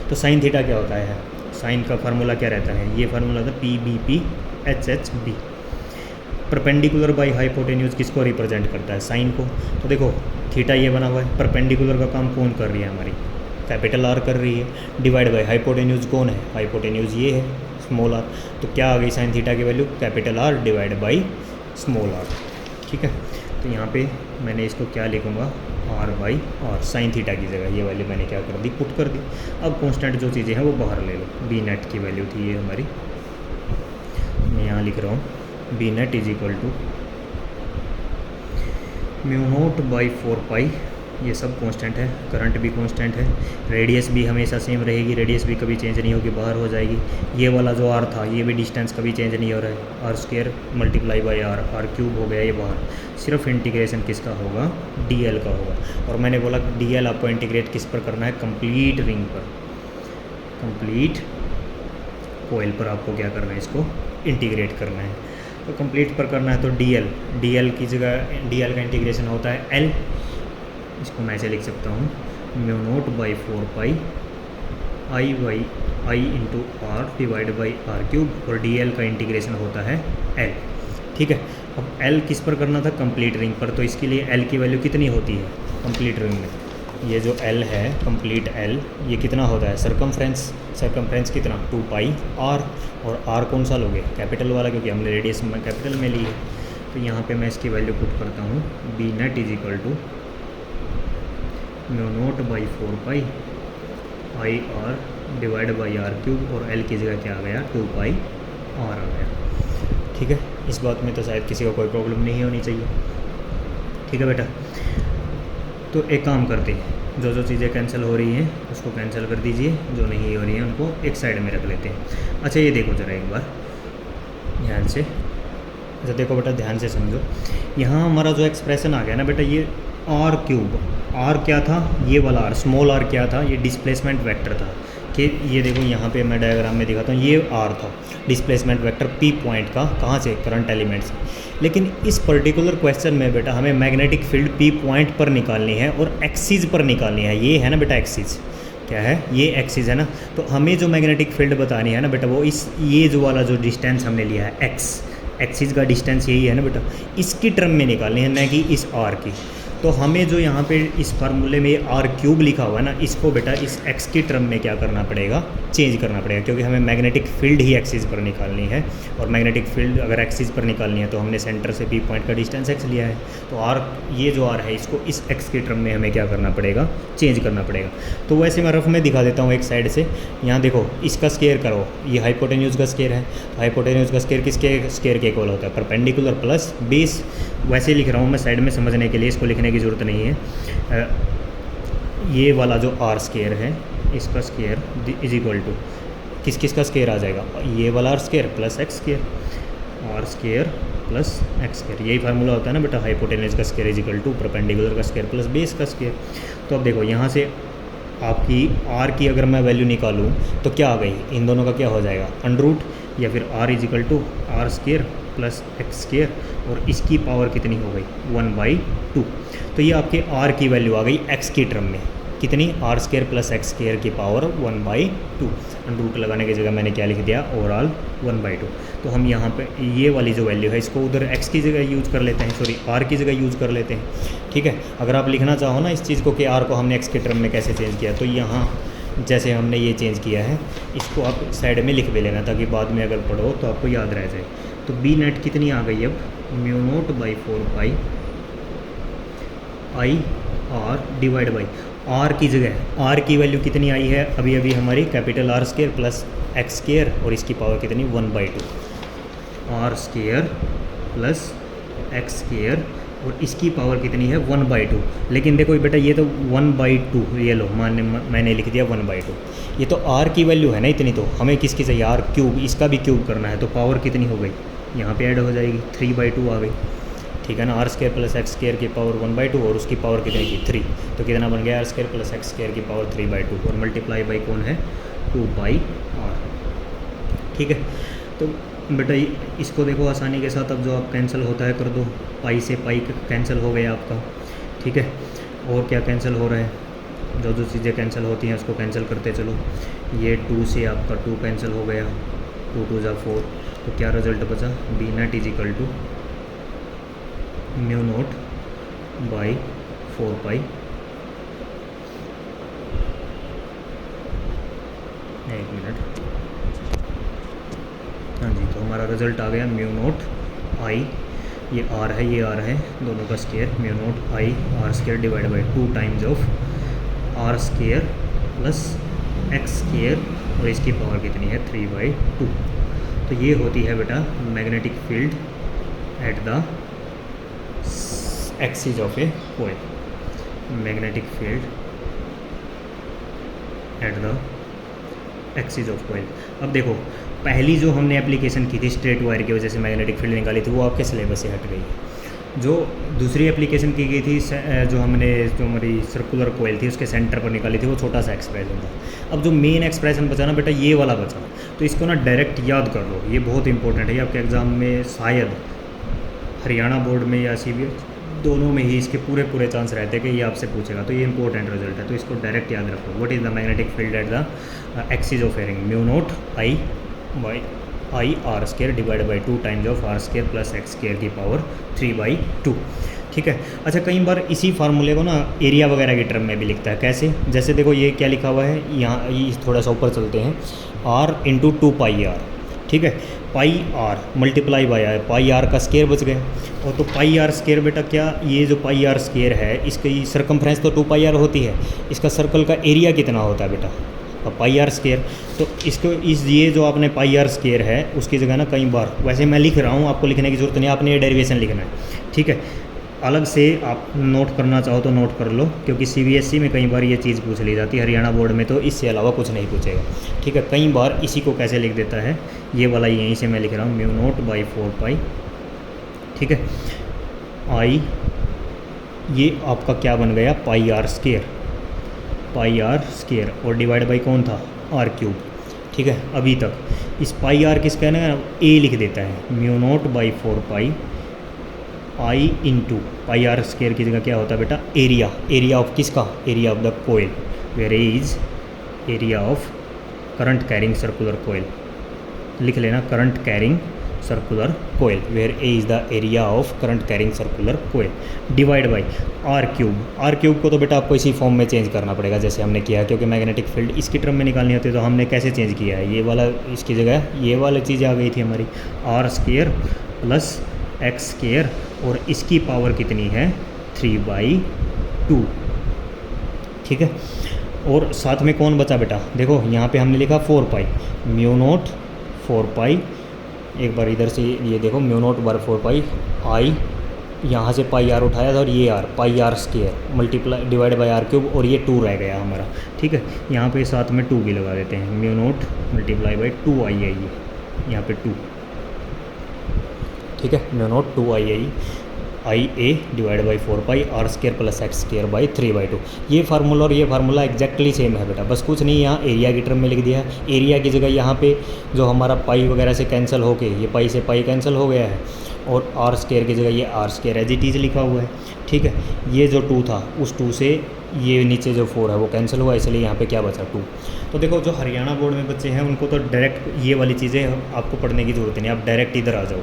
तो साइन थीटा क्या होता है, साइन का फार्मूला क्या रहता है, ये फार्मूला था PBP HHB। Perpendicular by hypotenuse किसको रिप्रेजेंट करता है, साइन को। तो देखो थीटा ये बना हुआ है, परपेंडिकुलर का काम कौन कर रही है हमारी, कैपिटल आर कर रही है, डिवाइड बाई हाइपोटेन्यूज कौन है, हाइपोटेन्यूज ये है स्मॉल आर। तो क्या आ गई साइन थीटा की value, capital r divide by small r. ठीक है, तो यहाँ पे मैंने इसको क्या लिखूँगा, r by r, sine theta की जगह ये वैल्यू मैंने क्या कर दी, पुट कर दी। अब कॉन्स्टेंट जो चीज़ें हैं वो बाहर ले लो, बी नेट की वैल्यू थी ये हमारी, मैं यहाँ लिख रहा हूँ b net is equal to mu note by 4 pi, ये सब कांस्टेंट है, करंट भी कांस्टेंट है, रेडियस भी हमेशा सेम रहेगी, रेडियस भी कभी चेंज नहीं होगी, बाहर हो जाएगी। ये वाला जो आर था ये भी डिस्टेंस कभी चेंज नहीं हो रहा है, r square multiply by r, r cube हो गया ये बाहर। सिर्फ इंटीग्रेशन किसका होगा, DL का होगा। और मैंने बोला DL आपको इंटीग्रेट किस पर करना है, कंप्लीट रिंग पर, कंप्लीट कोयल पर आपको क्या करना है, इसको इंटीग्रेट करना है। तो कंप्लीट पर करना है तो DL की जगह DL का इंटीग्रेशन होता है L, इसको मैं ऐसे लिख सकता हूँ mu note by 4 pi I into r divide by are cube, और DL का इंटीग्रेशन होता है L। ठीक है, अब L किस पर करना था, कंप्लीट रिंग पर। तो इसके लिए L की वैल्यू कितनी होती है कंप्लीट रिंग में, ये जो L है कंप्लीट L ये कितना होता है, सरकमफ्रेंस कितना 2 पाई R, और R कौन सा लोगे, कैपिटल वाला, क्योंकि हमने रेडियस में कैपिटल में ली है। तो यहाँ पे मैं इसकी वैल्यू पुट करता हूँ, b net is equal to mu note by 4 pi IR divide by are cube, और L की जगह क्या आ गया 2 पाई R आ गया। ठीक है, इस बात में तो शायद किसी को कोई प्रॉब्लम नहीं होनी चाहिए। ठीक है बेटा, तो एक काम करते हैं, जो चीज़ें कैंसिल हो रही हैं उसको कैंसिल कर दीजिए, जो नहीं हो रही हैं उनको एक साइड में रख लेते हैं। अच्छा ये देखो ज़रा एक बार ध्यान से, अच्छा देखो बेटा ध्यान से समझो, यहाँ हमारा जो एक्सप्रेशन आ गया ना बेटा, ये आर क्यूब, आर क्या था, ये वाला आर स्मॉल आर क्या था, ये डिस्प्लेसमेंट वेक्टर था। कि ये देखो यहाँ पे मैं डायग्राम में दिखाता हूँ, ये आर था डिस्प्लेसमेंट वेक्टर P पॉइंट का, कहाँ से, करंट एलिमेंट से। लेकिन इस पर्टिकुलर क्वेश्चन में बेटा हमें मैग्नेटिक फील्ड P पॉइंट पर निकालनी है और एक्सिस पर निकालनी है। ये है ना बेटा एक्सिस, क्या है ये एक्सिस है ना। तो हमें जो मैग्नेटिक फील्ड बतानी है ना बेटा, वो ये जो वाला जो डिस्टेंस हमने लिया है एक्सिस का डिस्टेंस यही है ना बेटा, इसकी टर्म में निकालनी है, न कि इस आर की। तो हमें जो यहाँ पे इस फार्मूले में आर क्यूब लिखा हुआ है ना, इसको बेटा इस एक्स की टर्म में क्या करना पड़ेगा, चेंज करना पड़ेगा, क्योंकि हमें मैग्नेटिक फील्ड ही एक्सिस पर निकालनी है। और मैग्नेटिक फील्ड अगर एक्सिस पर निकालनी है तो हमने सेंटर से P पॉइंट का डिस्टेंस x लिया है। तो आर, ये जो आर है इसको इस एक्स की टर्म में हमें क्या करना पड़ेगा, चेंज करना पड़ेगा। तो वैसे मैं रफ में दिखा देता हूँ एक साइड से। यहाँ देखो इसका स्केयर करो, ये हाइपोटेन्यूज का स्केयर है, हाइपोटेन्यूज का स्केयर किसके स्केयर के इक्वल होता है, परपेंडिकुलर प्लस बेस। वैसे लिख रहा हूँ मैं साइड में समझने के लिए, इसको लिखने की ज़रूरत नहीं है। ये वाला जो आर स्केयर है इसका स्केयर इज इक्वल टू किस का स्केयर आ जाएगा, ये वाला r square plus x square, r square plus x square. यही फार्मूला होता है ना बेटा, हाइपोटेन्यूज का square is equal to perpendicular का स्केयर प्लस बेस का स्केयर। तो अब देखो यहाँ से आपकी आर की अगर मैं वैल्यू निकालूँ तो क्या आ गई, इन दोनों का क्या हो जाएगा, अंडर या फिर r is equal to r square plus x square, और इसकी पावर कितनी हो गई 1/2। तो ये आपके आर की वैल्यू आ गई एक्स की टर्म में, कितनी, r square plus x square की पावर 1/2। अंडर लगाने की जगह मैंने क्या लिख दिया, ओवरऑल 1/2। तो हम यहाँ पे ये वाली जो वैल्यू है इसको उधर एक्स की जगह यूज़ कर लेते हैं, सॉरी आर की जगह यूज़ कर लेते हैं। ठीक है, अगर आप लिखना चाहो ना इस चीज़ को कि आर को हमने एक्स के टर्म में कैसे चेंज किया, तो यहाँ जैसे हमने ये चेंज किया है इसको आप साइड में लिख भी लेना, ताकि बाद में अगर पढ़ो तो आपको याद रह जाए। तो बी नेट कितनी आ गई अब, mu note by 4 pi IR divide by r की जगह आर की वैल्यू कितनी आई है अभी अभी हमारी, capital r square plus x square, और इसकी पावर कितनी 1/2, r square plus x square, और इसकी पावर कितनी है 1/2। लेकिन देखो बेटा ये तो 1/2, ये लो मैंने लिख दिया 1/2, ये तो आर की वैल्यू है ना इतनी, तो हमें किसकी चाहिए, आर क्यूब, इसका भी क्यूब करना है। तो पावर कितनी हो गई, यहाँ पे ऐड हो जाएगी 3/2 आ गई। ठीक है ना, r square plus x square की पावर 1/2 और उसकी पावर कितनी की 3, तो कितना बन गया, r square plus x square की पावर 3/2 और मल्टीप्लाई बाई कौन है 2/r। ठीक है, तो बेटा इसको देखो आसानी के साथ, अब जो आप कैंसिल होता है कर दो, पाई से पाई कैंसिल हो गया आपका। ठीक है, और क्या कैंसिल हो रहा है, जो जो चीज़ें कैंसिल होती हैं उसको कैंसिल करते चलो। ये 2 से आपका 2 कैंसिल हो गया, 2 2 जा 4, तो क्या रिजल्ट बचा, b net is equal to mu note by 4 pi. एक मिनट, हाँ जी, तो हमारा रिजल्ट आ गया म्यू नोट आई, ये आर है, ये आर है, दोनों का square, mu note I are square divide by 2 times of r square plus x square, और इसकी पावर कितनी है 3/2। तो ये होती है बेटा magnetic field at the axis of A coil, magnetic field at the axis of coil. अब देखो, पहली जो हमने एप्लीकेशन की थी स्ट्रेट वायर की वजह से मैग्नेटिक फील्ड निकाली थी, वो आपके सिलेबस से हट गई है। जो दूसरी एप्लीकेशन की गई थी, जो हमारी सर्कुलर कॉइल थी उसके सेंटर पर निकाली थी, वो छोटा सा एक्सप्रेशन था। अब जो मेन एक्सप्रेशन बचा ना बेटा, ये वाला बचा, तो इसको ना डायरेक्ट याद कर लो, ये बहुत इंपॉर्टेंट है। ये आपके एग्ज़ाम में शायद हरियाणा बोर्ड में या CBS दोनों में ही इसके पूरे पूरे चांस रहते हैं कि ये आपसे पूछेगा, तो ये इंपॉर्टेंट रिजल्ट है, तो इसको डायरेक्ट याद रखो। What is the magnetic field at the axis of a ring, mu note I by I are square divide by 2 times of r square plus x square की पावर 3/2। ठीक है। अच्छा, कई बार इसी फार्मूले को ना एरिया वगैरह के टर्म में भी लिखता है। कैसे? जैसे देखो ये क्या लिखा हुआ है यहाँ, ये थोड़ा सा ऊपर चलते हैं, r इंटू 2πr, ठीक है, pi R multiply by R, pi R का स्केयर बच गया। और तो पाई आर स्केयर बेटा क्या, ये जो पाई आर स्केयर है इसकी सरकमफ्रेंस तो 2πr होती है, इसका सर्कल का एरिया कितना होता है बेटा, पाई आर स्केयर। तो इसको ये जो आपने पाई आर स्केयर है उसकी जगह ना कई बार, वैसे मैं लिख रहा हूँ, आपको लिखने की ज़रूरत नहीं, आपने ये डेरिवेशन लिखना है, ठीक है। अलग से आप नोट करना चाहो तो नोट कर लो, क्योंकि CBSE में कई बार ये चीज़ पूछ ली जाती है, हरियाणा बोर्ड में तो इससे अलावा कुछ नहीं पूछेगा, ठीक है। कई बार इसी को कैसे लिख देता है, ये वाला यहीं से मैं लिख रहा हूँ, म्यू नोट बाई 4π, ठीक है, आई, ये आपका क्या बन गया, pi are square, pi are square, और डिवाइड बाई कौन था, आर क्यूब, ठीक है। अभी तक इस पाई आर किसका है ना, ए लिख देता है, mu note by 4π I into pi are square की जगह क्या होता है बेटा, एरिया, एरिया ऑफ किसका, area of the coil, where is area of current carrying circular coil, लिख लेना, current carrying circular coil, where A is the area of current carrying circular coil, divide by are cube. R cube को तो बेटा आपको इसी फॉर्म में चेंज करना पड़ेगा जैसे हमने किया है, क्योंकि मैग्नेटिक फील्ड इसकी टर्म में निकालनी होती है, तो हमने कैसे चेंज किया है, ये वाला इसकी जगह ये वाला चीज़ आ गई थी हमारी, r square plus x square, और इसकी पावर कितनी है 3/2, ठीक है। और साथ में कौन बचा बेटा, देखो यहाँ पे हमने लिखा 4π, म्यू नोट 4π, एक बार इधर से ये देखो, म्यू नोट बार 4π आई, यहाँ से पाई आर उठाया था, और ये r pi are square multiply divide by are cube, और ये 2 रह गया हमारा, ठीक है। यहाँ पे साथ में 2 भी लगा देते हैं, mu not multiply by 2 I है, ये यहाँ पे 2, ठीक है, mu not 2 I A divide by 4π R square plus x square by 3/2। ये फार्मूला और ये फार्मूला एग्जैक्टली सेम है बेटा, बस कुछ नहीं, यहाँ एरिया की टर्म में लिख दिया है। एरिया की जगह यहाँ पे जो हमारा पाई वगैरह से कैंसिल होके ये पाई से पाई कैंसिल हो गया है, और आर स्केयर की जगह ये r square as it is लिखा हुआ है, ठीक है। ये जो 2 था, उस 2 से ये नीचे जो 4 है वो कैंसिल हुआ, इसलिए यहाँ पे क्या बचा 2। तो देखो, जो हरियाणा बोर्ड में बच्चे हैं उनको तो डायरेक्ट ये वाली चीज़ें आपको पढ़ने की ज़रूरत नहीं, आप डायरेक्ट इधर आ जाओ,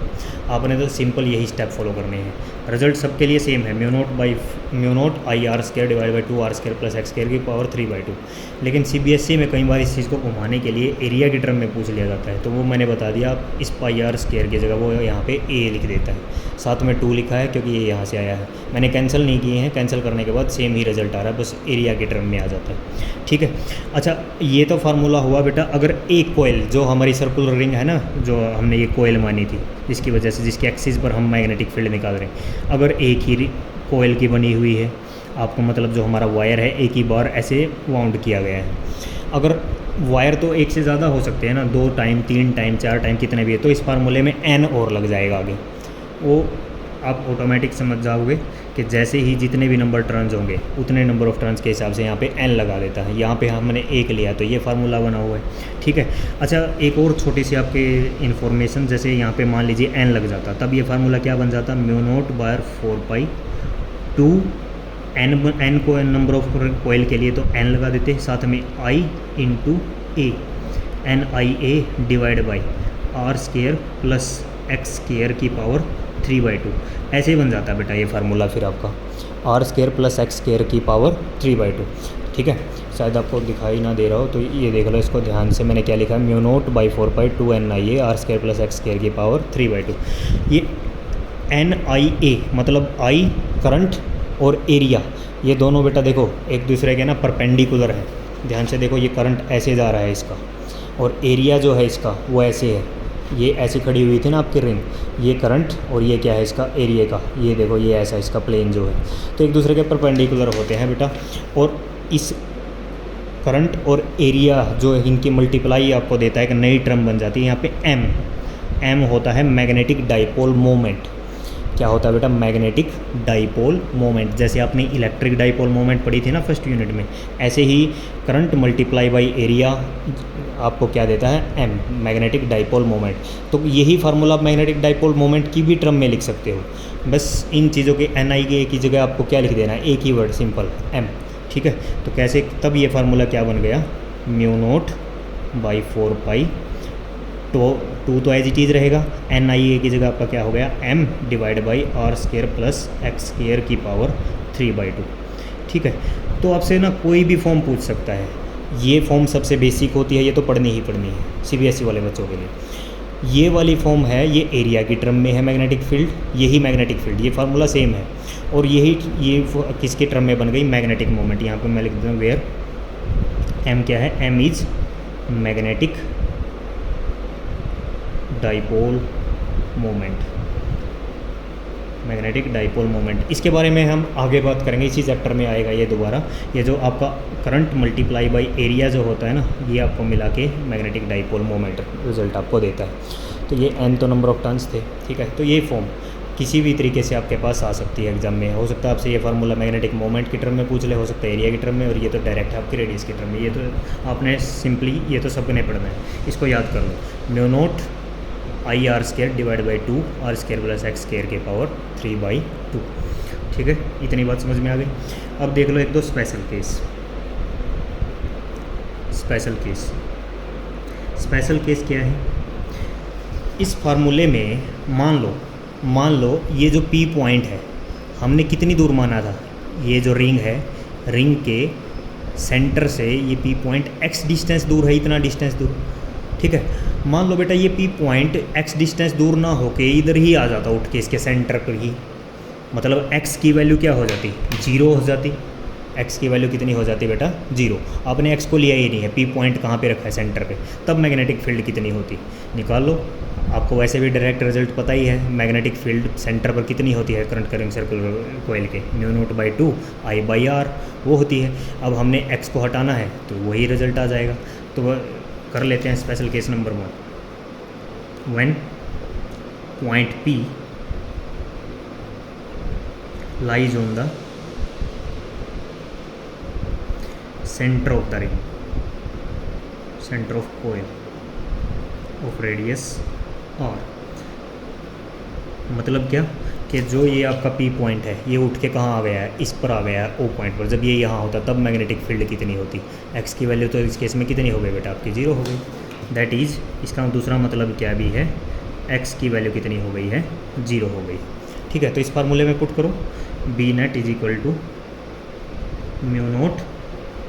आपने तो सिंपल यही स्टेप फॉलो करने हैं। रिजल्ट सबके लिए सेम है, mu note I are square divide by 2 are square plus x square की पावर 3/2। लेकिन CBSE में कई बार इस चीज़ को घुमाने के लिए एरिया की टर्म में पूछ लिया जाता है, तो वो मैंने बता दिया, आप इस पाई आर स्केयर की जगह वो यहाँ पे ए लिख देता है, साथ में 2 लिखा है क्योंकि ये यहाँ से आया है, मैंने कैंसिल नहीं किए हैं, कैंसिल करने के बाद सेम ही रिजल्ट आ रहा है, बस एरिया की टर्म में आ जाता है, ठीक है। अच्छा, ये तो फार्मूला हुआ बेटा, अगर एक कोयल जो हमारी सर्कुलर रिंग है ना, जो हमने ये कोयल मानी थी, जिसकी वजह से जिसके एक्सिस पर हम मैग्नेटिक फील्ड निकाल रहे हैं, अगर एक ही कोयल की बनी हुई है, आपको मतलब जो हमारा वायर है एक ही बार ऐसे वाउंड किया गया है, अगर वायर तो एक से ज़्यादा हो सकते हैं ना, 2 टाइम 3 टाइम 4 टाइम कितने भी है, तो इस फार्मूले में n और लग जाएगा आगे, वो आप ऑटोमेटिक समझ जाओगे कि जैसे ही जितने भी नंबर टर्न्स होंगे उतने नंबर ऑफ़ टर्न्स के हिसाब से यहाँ पे n लगा देता है। यहाँ पे हमने 1 लिया तो ये फार्मूला बना हुआ है, ठीक है। अच्छा, एक और छोटी सी आपके इन्फॉर्मेशन, जैसे यहाँ पे मान लीजिए n लग जाता, तब ये फार्मूला क्या बन जाता, म्यू नोट बार 4π 2 एन को नंबर ऑफ कोयल के लिए तो एन लगा देते, साथ में I into A, N I A divide by are square plus x square की पावर 3/2। ऐसे ही बन जाता है बेटा ये फार्मूला फिर आपका, r square plus x square की पावर 3/2। ठीक है, शायद आपको दिखाई ना दे रहा हो तो ये देख लो इसको ध्यान से, मैंने क्या लिखा है, mu note by 4/2 r square plus x square की पावर 3/2। ये एन आई ए मतलब आई करंट और एरिया, ये दोनों बेटा देखो एक दूसरे के ना परपेंडिकुलर है। ध्यान से देखो, ये करंट ऐसे जा रहा है इसका, और एरिया जो है इसका वो ऐसे है, ये ऐसी खड़ी हुई थी ना आपकी रिंग, ये करंट और ये क्या है इसका एरिया का, ये देखो ये ऐसा इसका प्लेन जो है, तो एक दूसरे के परपेंडिकुलर होते हैं बेटा। और इस करंट और एरिया जो है इनकी मल्टीप्लाई आपको देता है, एक नई टर्म बन जाती है यहाँ पे एम होता है मैग्नेटिक डाइपोल मोमेंट। क्या होता है बेटा? Magnetic dipole moment. जैसे आपने इलेक्ट्रिक डाइपोल मोमेंट पढ़ी थी ना फर्स्ट यूनिट में, ऐसे ही करंट मल्टीप्लाई बाई एरिया आपको क्या देता है? M, magnetic dipole moment. तो यही फार्मूला आप मैग्नेटिक डाइपोल मोमेंट की भी टर्म में लिख सकते हो। बस इन चीज़ों के एन आई के एक ही जगह आपको क्या लिख देना है? एक ही वर्ड सिंपल एम। ठीक है, तो कैसे, तब ये फार्मूला क्या बन गया? म्यू नोट बाई 4 टू तो एज इट इज़ रहेगा, एन आई ए की जगह आपका क्या हो गया? M divide by are square plus x square की पावर 3/2। ठीक है, तो आपसे ना कोई भी फॉर्म पूछ सकता है। ये फॉर्म सबसे बेसिक होती है, ये तो पढ़नी ही पढ़नी है सीबीएसई वाले बच्चों के लिए। ये वाली फॉर्म है, ये एरिया की टर्म में है मैग्नेटिक फील्ड, यही मैग्नेटिक फील्ड, ये फार्मूला सेम है। और यही ये किसके टर्म में बन गई? Magnetic moment. यहाँ पे मैं लिख देता हूँ वेयर एम क्या है? M is magnetic dipole moment, magnetic dipole moment. इसके बारे में हम आगे बात करेंगे, इसी चैप्टर में आएगा ये दोबारा। ये जो आपका करंट मल्टीप्लाई बाई एरिया जो होता है ना, ये आपको मिला के मैग्नेटिक डाइपोल मोमेंट रिजल्ट आपको देता है। तो ये एन तो नंबर ऑफ टर्न्स थे। ठीक है, तो ये फॉर्म किसी भी तरीके से आपके पास आ सकती है एग्जाम में। हो सकता है आपसे ये फार्मूला मैग्नेटिक मोमेंट की टर्म में पूछ ले, हो सकता है एरिया की टर्म में, और ये तो डायरेक्ट आपकी रेडियस की टर्म में। ये तो आपने सिंपली, ये तो सबने पढ़ना है, इसको याद कर लो। Mu note I are square divide by 2 are square plus x square के पावर 3/2। ठीक है, इतनी बात समझ में आ गई। अब देख लो एक दो स्पेशल केस। स्पेशल केस क्या है? इस फार्मूले में मान लो ये जो पी पॉइंट है, हमने कितनी दूर माना था? ये जो रिंग है, रिंग के सेंटर से ये पी पॉइंट एक्स डिस्टेंस दूर है, इतना डिस्टेंस दूर। ठीक है, मान लो बेटा ये पी पॉइंट एक्स डिस्टेंस दूर ना होके इधर ही आ जाता उठ के, इसके सेंटर पर ही, मतलब एक्स की वैल्यू क्या हो जाती? 0 हो जाती। एक्स की वैल्यू कितनी हो जाती बेटा? 0। आपने एक्स को लिया ही नहीं है, पी पॉइंट कहाँ पे रखा है? सेंटर पे। तब मैग्नेटिक फील्ड कितनी होती? निकाल लो। आपको वैसे भी डायरेक्ट रिजल्ट पता ही है, मैग्नेटिक फील्ड सेंटर पर कितनी होती है करंट करेंट सर्कुलर कोयल के? Mu note by 2 I by r, वो होती है। अब हमने एक्स को हटाना है तो वही रिजल्ट आ जाएगा। तो कर लेते हैं special case number 1। When point P lies on the center of the ring, center of coil of radius r। मतलब क्या कि जो ये आपका P पॉइंट है, ये उठ के कहाँ आ गया है? इस पर आ गया है, O पॉइंट पर। जब ये यहाँ होता तब मैग्नेटिक फील्ड कितनी होती? x की वैल्यू तो इस केस में कितनी हो गई बेटा? आपकी 0 हो गई। दैट इज़, इसका दूसरा मतलब क्या भी है? x की वैल्यू कितनी हो गई है? 0 हो गई। ठीक है, तो इस फार्मूले में पुट करो, b net is equal to mu note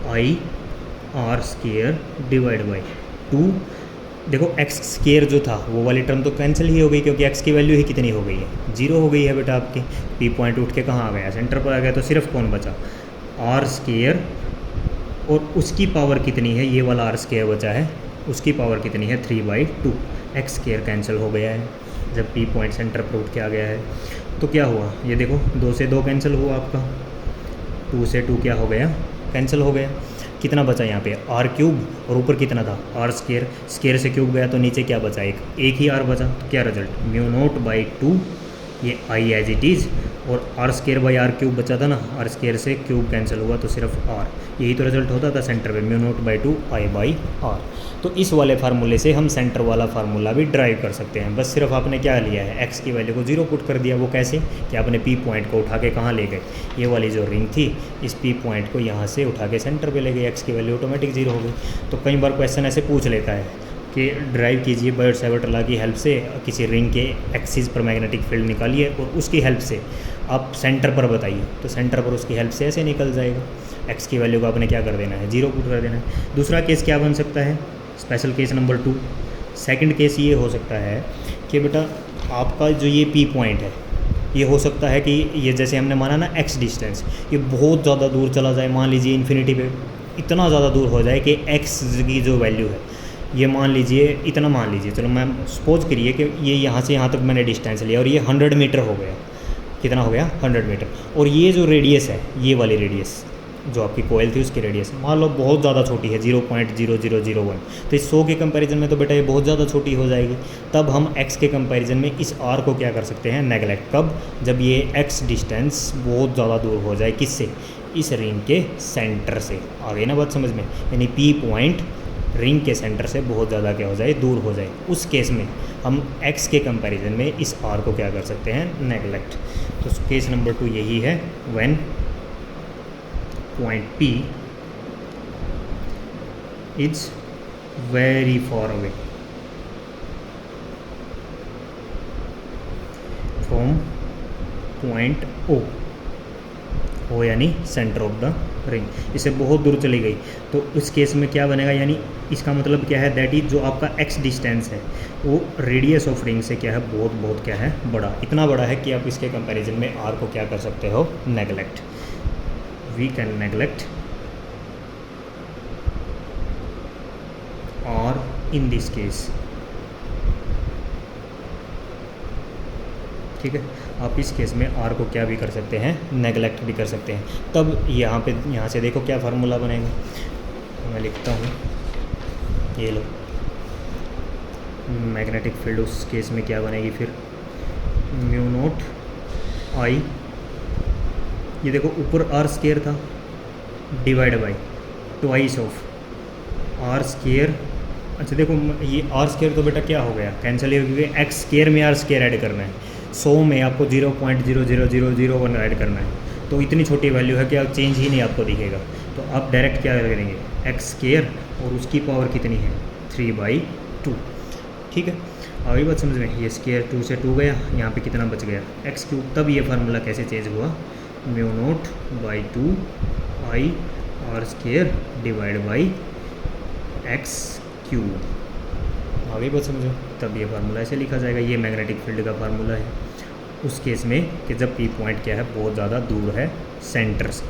I are square divide by 2। देखो एक्स स्केयर जो था वो वाली टर्म तो कैंसिल ही हो गई, क्योंकि एक्स की वैल्यू ही कितनी हो गई है? 0 हो गई है बेटा आपकी। पी पॉइंट उठ के कहाँ आ गया? सेंटर पर आ गया। तो सिर्फ कौन बचा? आर स्केयर, और उसकी पावर कितनी है? ये वाला आर स्केयर बचा है, उसकी पावर कितनी है? 3/2। एक्स स्केयर कैंसिल हो गया है जब पी पॉइंट सेंटर पर उठ के आ गया है। तो क्या हुआ? ये देखो 2 से 2 कैंसिल हुआ आपका, 2 से 2 क्या हो गया? कैंसिल हो गया। कितना बचा यहाँ पे? आर क्यूब, और ऊपर कितना था? R square. स्केयर से क्यूब गया तो नीचे क्या बचा? एक ही आर बचा। तो क्या रिजल्ट? म्यू नोट बाई 2, ये आई एज इट इज़, और r square by are cube बचा था ना, आर स्केयर से क्यूब कैंसिल हुआ तो सिर्फ आर, यही तो रिजल्ट होता था सेंटर पे, mu note by 2 I by r. तो इस वाले फार्मूले से हम सेंटर वाला फार्मूला भी ड्राइव कर सकते हैं। बस सिर्फ आपने क्या लिया है, एक्स की वैल्यू को 0 पुट कर दिया। वो कैसे कि आपने पी पॉइंट को उठा के कहाँ ले गए, ये वाली जो रिंग थी इस पी पॉइंट को यहाँ से उठा के सेंटर पे ले गए, एक्स की वैल्यू ऑटोमेटिक 0 हो गई। तो कई बार क्वेश्चन ऐसे पूछ लेता है कि ड्राइव कीजिए बायोट-सावर्ट लॉ की हेल्प से किसी रिंग के एक्सिस पर मैग्नेटिक फील्ड निकालिए और उसकी हेल्प से आप सेंटर पर बताइए। तो सेंटर पर उसकी हेल्प से ऐसे निकल जाएगा। एक्स की वैल्यू को आपने क्या कर देना है, 0 पुट कर देना है। दूसरा केस क्या बन सकता है, special case number 2। Second case ये हो सकता है कि बेटा आपका जो ये पी पॉइंट है, ये हो सकता है कि ये जैसे हमने माना ना एक्स डिस्टेंस, ये बहुत ज़्यादा दूर चला जाए। मान लीजिए इन्फिनिटी पे इतना ज़्यादा दूर हो जाए कि एक्स की जो वैल्यू है ये मान लीजिए इतना, मान लीजिए चलो मैं सपोज करिए कि ये यहाँ से यहाँ तक मैंने डिस्टेंस लिया और ये 100 मीटर हो गया। कितना हो गया, 100 मीटर। और ये जो रेडियस है, ये वाली रेडियस जो आपकी कोयल थी उसकी रेडियस मान लो बहुत ज़्यादा छोटी है, 0.0001। तो इस 100 के कंपैरिजन में तो बेटा ये बहुत ज़्यादा छोटी हो जाएगी। तब हम x के कंपैरिजन में इस r को क्या कर सकते हैं, नेगलेक्ट। कब, जब ये x डिस्टेंस बहुत ज़्यादा दूर हो जाए, किससे, इस रिंग के सेंटर से। आ गई ना बात समझ में, यानी पी पॉइंट रिंग के सेंटर से बहुत ज़्यादा क्या हो जाए, दूर हो जाए। उस केस में हम x के कंपैरिजन में इस r को क्या कर सकते हैं, नेगलेक्ट। तो केस नंबर 2 यही है, when point P is very for away from point O यानी सेंटर ऑफ द रिंग, इसे बहुत दूर चली गई। तो उस केस में क्या बनेगा, यानी इसका मतलब क्या है, दैट इज जो आपका x डिस्टेंस है वो रेडियस ऑफ रिंग से क्या है, बहुत बहुत क्या है, बड़ा। इतना बड़ा है कि आप इसके कंपैरिजन में r को क्या कर सकते हो, neglect. We can neglect r in this case. ठीक है, आप इस केस में r को क्या भी कर सकते हैं, नेगलेक्ट भी कर सकते हैं। तब यहाँ से देखो क्या फार्मूला बनेगा, मैं लिखता हूँ, ये लो, मैग्नेटिक फील्ड उस केस में क्या बनेगी फिर, म्यू नोट आई, ये देखो ऊपर r स्केयर था, divide by twice of r square. अच्छा देखो ये आर स्केयर तो बेटा क्या हो गया, कैंसिल ही हो गया, एक्स स्केयर में आर स्केयर ऐड करना है, 100 में आपको 0.00001 ऐड करना है। तो इतनी छोटी वैल्यू है कि आप चेंज ही नहीं आपको दिखेगा। तो आप डायरेक्ट क्या करेंगे, एक्स स्केयर और उसकी पावर कितनी है, 3/2। ठीक है, अभी बात समझ में, ये स्केयर 2 से 2 गया, यहाँ पे कितना बच गया, एक्स क्यूब। तब ये फार्मूला कैसे चेंज हुआ, mu naught by 2 I R square divide by x cube. आगे बात समझो, तब ये फार्मूला ऐसे लिखा जाएगा। ये मैग्नेटिक फील्ड का फार्मूला है उस केस में कि जब पी पॉइंट क्या है, बहुत ज़्यादा दूर है सेंटर से।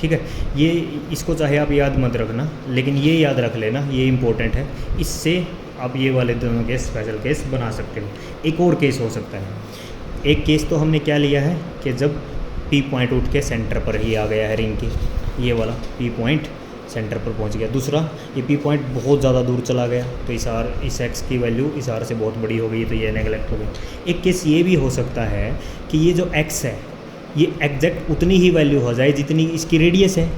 ठीक है, ये इसको चाहे आप याद मत रखना, लेकिन ये याद रख लेना, ये इंपॉर्टेंट है। इससे आप ये वाले दोनों केस स्पेशल केस बना सकते हो। एक और केस हो सकता है, एक केस तो हमने क्या लिया है कि जब पी पॉइंट उठ के सेंटर पर ही आ गया है रिंग की, ये वाला पी पॉइंट सेंटर पर पहुंच गया। दूसरा, ये पी पॉइंट बहुत ज़्यादा दूर चला गया, तो इस एक्स की वैल्यू इस आर से बहुत बड़ी हो गई, तो ये नेगलेक्ट हो गई। एक केस ये भी हो सकता है कि ये जो एक्स है ये एग्जैक्ट उतनी ही वैल्यू हो जाए जितनी इसकी रेडियस है,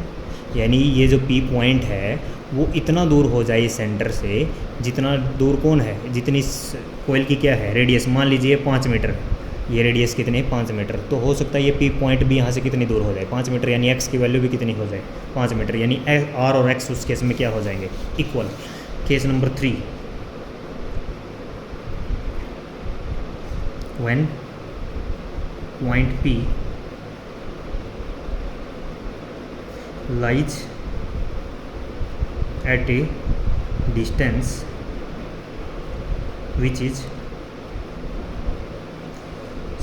यानी ये जो पी पॉइंट है वो इतना दूर हो जाए सेंटर से, जितना दूर कौन है, जितनी कोयल की क्या है रेडियस, मान लीजिए 5 मीटर, ये रेडियस कितनी है, 5 मीटर। तो हो सकता है ये पी पॉइंट भी यहाँ से कितनी दूर हो जाए, 5 मीटर, यानी एक्स की वैल्यू भी कितनी हो जाए, 5 मीटर, यानी आर और एक्स उस केस में क्या हो जाएंगे, equal. Case number 3, when point P lies at a distance which is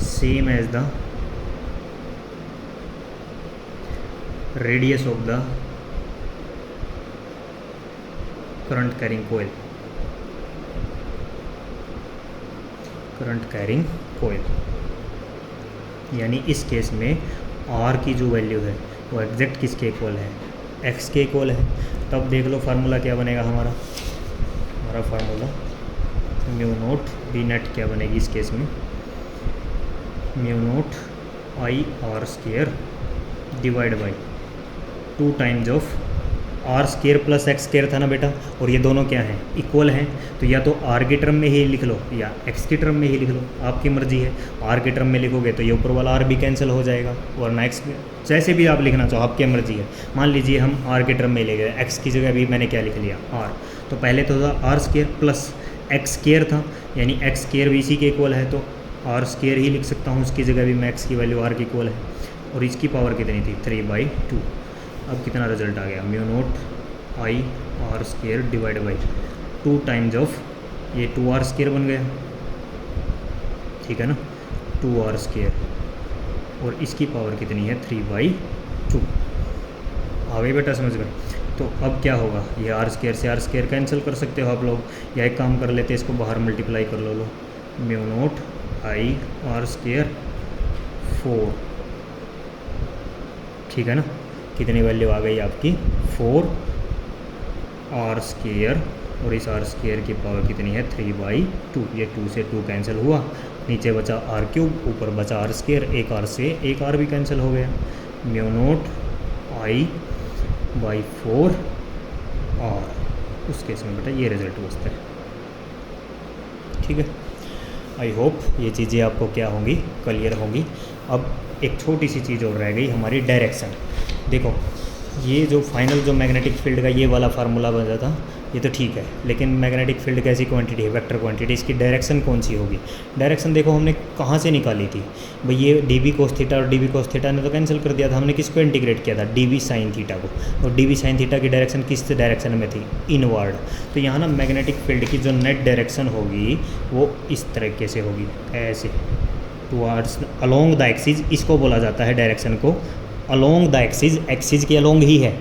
same as the radius of the current carrying coil, यानी इस केस में R की जो वैल्यू है वो एग्जैक्ट किसके इक्वल है, x के इक्वल है। तब देख लो फार्मूला क्या बनेगा हमारा formula mu naught b net क्या बनेगी इस केस में, mu note I are square divide by 2 times of r square plus x square था ना बेटा, और ये दोनों क्या हैं, इक्वल हैं। तो या तो आर के टर्म में ही लिख लो या एक्स के टर्म में ही लिख लो, आपकी मर्जी है। आर के टर्म में लिखोगे तो ये ऊपर वाला आर भी कैंसिल हो जाएगा, वरना एक्स, जैसे भी आप लिखना चाहो आपकी मर्जी है। मान लीजिए हम आर के टर्म में ले गए, एक्स की जगह भी मैंने क्या लिख लिया, आर। तो पहले तो था r square plus x square था, यानी एक्स स्केयर भी इसी के इक्वल है, तो आर स्केयर ही लिख सकता हूँ, उसकी जगह भी मैं एक्स की वैल्यू आर की इक्वल है। और इसकी पावर कितनी थी, 3/2। अब कितना रिजल्ट आ गया, mu note I are square divide by 2 times of, ये 2r स्केयर बन गया, ठीक है ना, 2r स्केयर, और इसकी पावर कितनी है, 3/2। आ गई बेटा समझ में। तो अब क्या होगा, ये आर स्केयर से आर स्केयर कैंसिल कर सकते हो आप लोग, या एक काम कर लेते हैं, इसको बाहर मल्टीप्लाई कर लो, mu note I are square 4, ठीक है ना। कितनी वैल्यू आ गई आपकी, 4r स्केयर, और इस आर स्केयर की पावर कितनी है, 3/2। ये 2 से 2 कैंसिल हुआ, नीचे बचा आर क्यूब, ऊपर बचा आर स्केयर, एक आर से एक आर भी कैंसिल हो गया, mu note I by 4r। उस केस में बेटा ये रिजल्ट बचता है, ठीक है। आई होप ये चीज़ें आपको क्या होंगी, क्लियर होंगी। अब एक छोटी सी चीज़ और रह गई, हमारी डायरेक्शन। देखो ये जो फाइनल जो मैग्नेटिक फील्ड का ये वाला फार्मूला बना था, ये तो ठीक है, लेकिन मैग्नेटिक फील्ड कैसी क्वांटिटी है, वेक्टर क्वांटिटी, इसकी डायरेक्शन कौन सी होगी। डायरेक्शन देखो हमने कहाँ से निकाली थी भाई, ये डी बी कोस थीटा और डी बी कोस थीटा ने तो कैंसिल कर दिया था, हमने किसको इंटीग्रेट किया था, डी बी साइन थीटा को, और डी बी साइन थीटा की डायरेक्शन किस डायरेक्शन में थी, इनवर्ड। तो यहाँ ना मैग्नेटिक फील्ड की जो नेट डायरेक्शन होगी वो इस तरीके से होगी, ऐसे टुवार्ड्स अलोंग द एक्सिस, इसको बोला जाता है डायरेक्शन को, अलोंग द एक्सिस, एक्सिस के अलोंग ही है,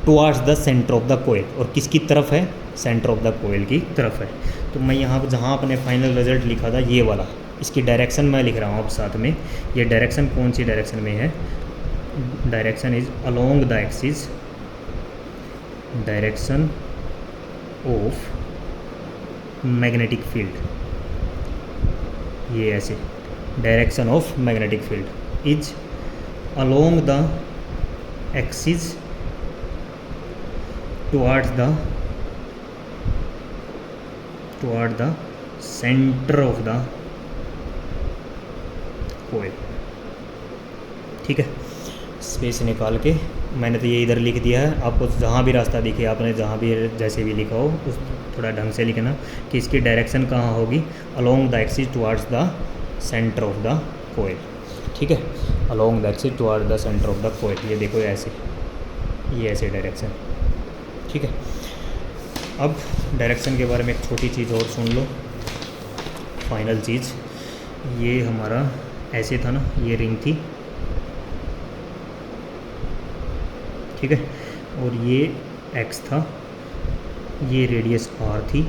towards the centre of the coil, और किसकी तरफ है, सेंटर ऑफ द कोयल की तरफ है। तो मैं यहाँ पर जहाँ अपने फाइनल रिजल्ट लिखा था ये वाला, इसकी डायरेक्शन मैं लिख रहा हूँ अब साथ में, ये डायरेक्शन कौन सी डायरेक्शन में है, direction is along the axis, direction of magnetic field, ये ऐसे, direction of magnetic field is along the axis towards the center of the coil, ठीक है। स्पेस निकाल के मैंने तो ये इधर लिख दिया है, आपको जहाँ भी रास्ता दिखे, आपने जहाँ भी जैसे भी लिखा हो उस थोड़ा ढंग से लिखना कि इसकी डायरेक्शन कहाँ होगी, along the axis towards the centre of the coil, ठीक है, along the axis towards the centre of the coil. ये देखो ऐसे, ये ऐसे डायरेक्शन, ठीक है। अब डायरेक्शन के बारे में एक छोटी चीज़ और सुन लो, फाइनल चीज़, ये हमारा ऐसे था ना, ये रिंग थी, ठीक है, और ये एक्स था, ये रेडियस आर थी,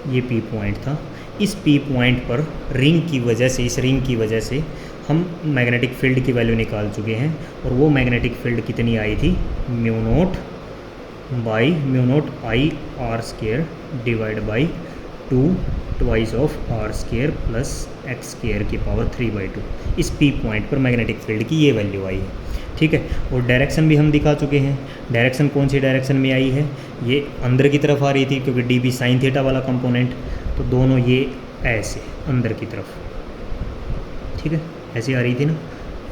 ये पी पॉइंट था। इस पी पॉइंट पर रिंग की वजह से, इस रिंग की वजह से हम मैग्नेटिक फील्ड की वैल्यू निकाल चुके हैं, और वो मैग्नेटिक फील्ड कितनी आई थी, mu note I are square divide by 2 twice of r square plus x square की पावर 3/2। इस पी पॉइंट पर मैग्नेटिक फील्ड की ये वैल्यू आई है, ठीक है। और डायरेक्शन भी हम दिखा चुके हैं, डायरेक्शन कौन सी डायरेक्शन में आई है, ये अंदर की तरफ आ रही थी, क्योंकि डी बी साइन थीटा वाला कंपोनेंट, तो दोनों ये ऐसे अंदर की तरफ, ठीक है, ऐसी आ रही थी ना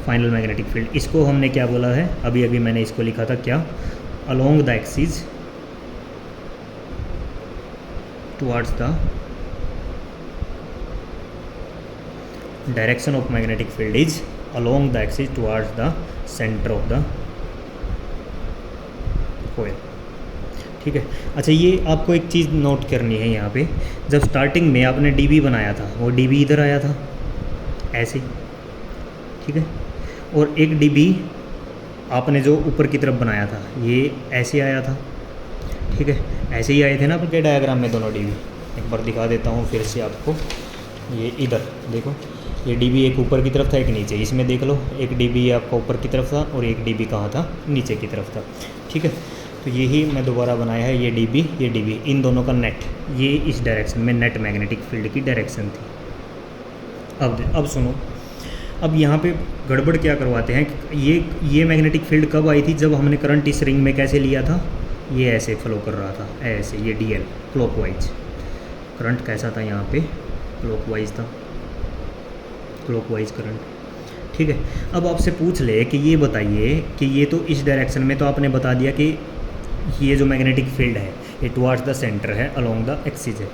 फाइनल मैग्नेटिक फील्ड। इसको हमने क्या बोला है, अभी अभी मैंने इसको लिखा था क्या, along the axis towards the direction of magnetic field is along the axis towards the centre of the coil, ठीक है। अच्छा, ये आपको एक चीज़ नोट करनी है यहाँ पे, जब स्टार्टिंग में आपने डीबी बनाया था, वो डीबी इधर आया था ऐसे, ठीक है, और एक डीबी आपने जो ऊपर की तरफ बनाया था ये ऐसे आया था, ठीक है, ऐसे ही आए थे ना आपके डायग्राम में दोनों डीबी। एक बार दिखा देता हूँ फिर से आपको, ये इधर देखो, ये डीबी एक ऊपर की तरफ था, एक नीचे, इसमें देख लो, एक डीबी आपका ऊपर की तरफ था और एक डीबी कहाँ था, नीचे की तरफ था, ठीक है। तो यही मैं दोबारा बनाया है, ये डीबी, इन दोनों का नेट, ये इस डायरेक्शन में नेट मैग्नेटिक फील्ड की डायरेक्शन थी। अब सुनो, अब यहाँ पे गड़बड़ क्या करवाते हैं, ये मैग्नेटिक फील्ड कब आई थी, जब हमने करंट इस रिंग में कैसे लिया था, ये ऐसे फ्लो कर रहा था, ऐसे, ये DL क्लॉकवाइज। करंट कैसा था यहाँ पे, क्लॉकवाइज था, क्लॉकवाइज करंट। ठीक है, अब आपसे पूछ ले कि ये बताइए कि ये तो इस डायरेक्शन में, तो आपने बता दिया कि ये जो मैग्नेटिक फील्ड है ये टुवार्ड्स द सेंटर है, अलोंग द एक्सिस है।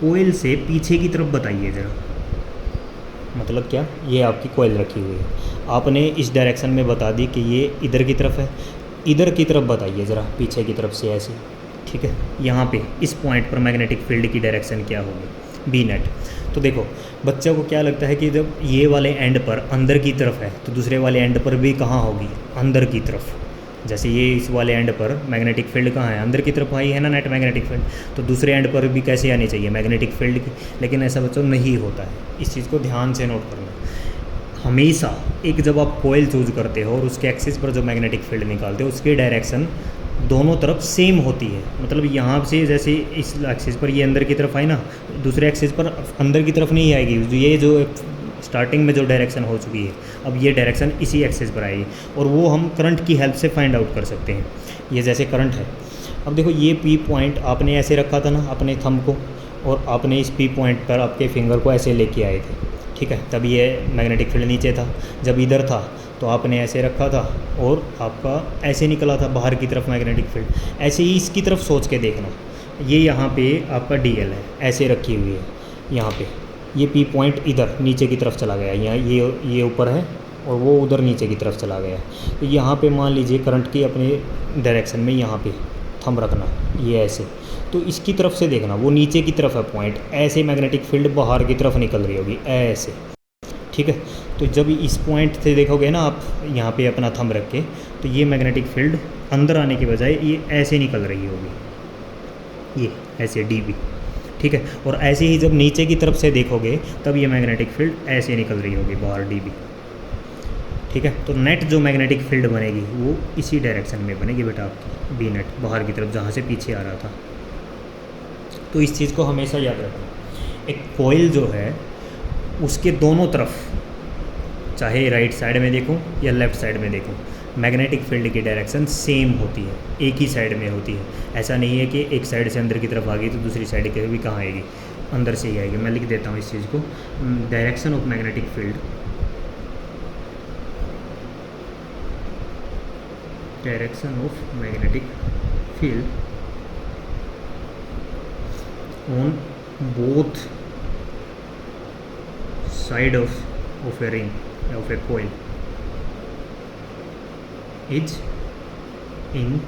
कोयल से पीछे की तरफ बताइए ज़रा, मतलब क्या, ये आपकी कोयल रखी हुई है, आपने इस डायरेक्शन में बता दी कि ये इधर की तरफ है, इधर की तरफ बताइए ज़रा, पीछे की तरफ से ऐसे। ठीक है, यहाँ पे इस पॉइंट पर मैग्नेटिक फील्ड की डायरेक्शन क्या होगी, बी नेट। तो देखो बच्चों को क्या लगता है कि जब ये वाले एंड पर अंदर की तरफ है तो दूसरे वाले एंड पर भी कहाँ होगी, अंदर की तरफ। जैसे ये इस वाले एंड पर मैग्नेटिक फील्ड कहाँ है, अंदर की तरफ आई है ना नेट मैग्नेटिक फील्ड, तो दूसरे एंड पर भी कैसे आनी चाहिए, मैग्नेटिक फील्ड की। लेकिन ऐसा बच्चों नहीं होता है, इस चीज़ को ध्यान से नोट करना। हमेशा एक जब आप कोयल चूज करते हो और उसके एक्सिस पर जो मैग्नेटिक फील्ड निकालते हो उसकी डायरेक्शन दोनों तरफ सेम होती है। मतलब यहाँ से जैसे इस एक्सिस पर ये अंदर की तरफ आई ना, दूसरे एक्सिस पर अंदर की तरफ नहीं आएगी, ये जो स्टार्टिंग में जो डायरेक्शन हो चुकी है अब ये डायरेक्शन इसी एक्सिस पर आएगी, और वो हम करंट की हेल्प से फाइंड आउट कर सकते हैं। ये जैसे करंट है, अब देखो ये P पॉइंट आपने ऐसे रखा था ना अपने थंब को, और आपने इस P पॉइंट पर आपके फिंगर को ऐसे लेके आए थे। ठीक है, तब ये मैग्नेटिक फील्ड नीचे था, जब इधर था तो आपने ऐसे रखा था और आपका ऐसे निकला था बाहर की तरफ मैग्नेटिक फील्ड। ऐसे ही इसकी तरफ सोच के देखना, ये यहाँ पे आपका DL है, ऐसे रखी हुई है, यहाँ पे ये P पॉइंट इधर नीचे की तरफ चला गया, यहाँ ये ऊपर है और वो उधर नीचे की तरफ चला गया। तो यहाँ पे मान लीजिए करंट की अपने डायरेक्शन में यहाँ पे थंब रखना, ये ऐसे, तो इसकी तरफ से देखना वो नीचे की तरफ है पॉइंट, ऐसे मैग्नेटिक फील्ड बाहर की तरफ निकल रही होगी ऐसे। ठीक है, तो जब इस पॉइंट से देखोगे ना आप यहाँ पे अपना थंब रख के, तो ये मैग्नेटिक फील्ड अंदर आने के बजाय ये ऐसे निकल रही होगी, ये ऐसे DB। ठीक है, और ऐसे ही जब नीचे की तरफ से देखोगे तब ये मैग्नेटिक फील्ड ऐसे निकल रही होगी बाहर DB। ठीक है, तो नेट जो मैग्नेटिक फील्ड बनेगी वो इसी डायरेक्शन में बनेगी बेटा आपकी, बी नेट, बाहर की तरफ जहाँ से पीछे आ रहा था। तो इस चीज़ को हमेशा याद रखना। एक कोयल जो है उसके दोनों तरफ, चाहे राइट साइड में देखूं या लेफ़्ट साइड में देखूं, मैग्नेटिक फील्ड की डायरेक्शन सेम होती है, एक ही साइड में होती है। ऐसा नहीं है कि एक साइड से अंदर की तरफ आ गई तो दूसरी साइड के भी कहाँ आएगी, अंदर से ही आएगी। मैं लिख देता हूँ इस चीज़ को, direction of magnetic field, direction of magnetic field on both side of a ring, of a coil, is in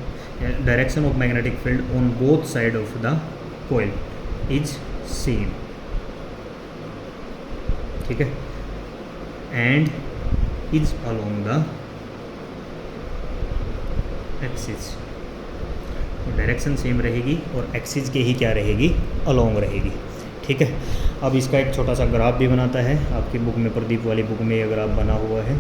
direction of magnetic field on both side of the coil is same. ठीक है, and is along the axis, direction same रहेगी और एक्सिस के ही क्या रहेगी, अलोंग रहेगी। ठीक है, अब इसका एक छोटा सा ग्राफ भी बनाता है आपकी बुक में, प्रदीप वाली बुक में ये ग्राफ बना हुआ है।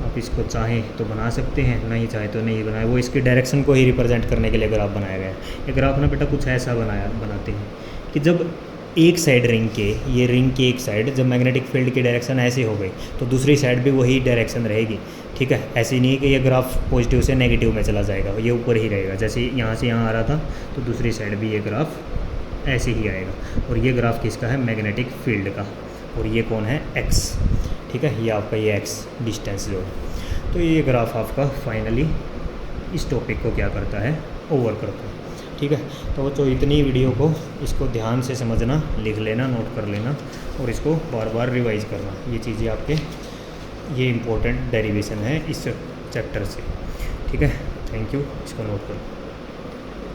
आप इसको चाहें तो बना सकते हैं, नहीं चाहे तो नहीं बनाए, वो इसकी डायरेक्शन को ही रिप्रेजेंट करने के लिए ग्राफ बनाया गया है। ये ग्राफ ना बेटा कुछ ऐसा बनाते हैं कि जब एक साइड रिंग के, ये रिंग की एक साइड जब मैग्नेटिक फील्ड की डायरेक्शन ऐसे हो गई तो दूसरी साइड भी वही डायरेक्शन रहेगी। ठीक है, ऐसे नहीं है कि ये ग्राफ पॉजिटिव से नेगेटिव में चला जाएगा, ये ऊपर ही रहेगा। जैसे यहाँ से यहाँ आ रहा था तो दूसरी साइड भी ये ग्राफ ऐसे ही आएगा। और ये ग्राफ किसका है, मैग्नेटिक फील्ड का, और ये कौन है, x। ठीक है, ये आपका ये x डिस्टेंस जो है। तो ये ग्राफ आपका फाइनली इस टॉपिक को क्या करता है, ओवर करता है। ठीक है, तो बच्चों इतनी वीडियो को इसको ध्यान से समझना, लिख लेना, नोट कर लेना और इसको बार बार रिवाइज करना। ये चीज़ें आपके, ये इम्पोर्टेंट डेरिवेशन है इस चैप्टर से। ठीक है, थैंक यू, इसको नोट करो।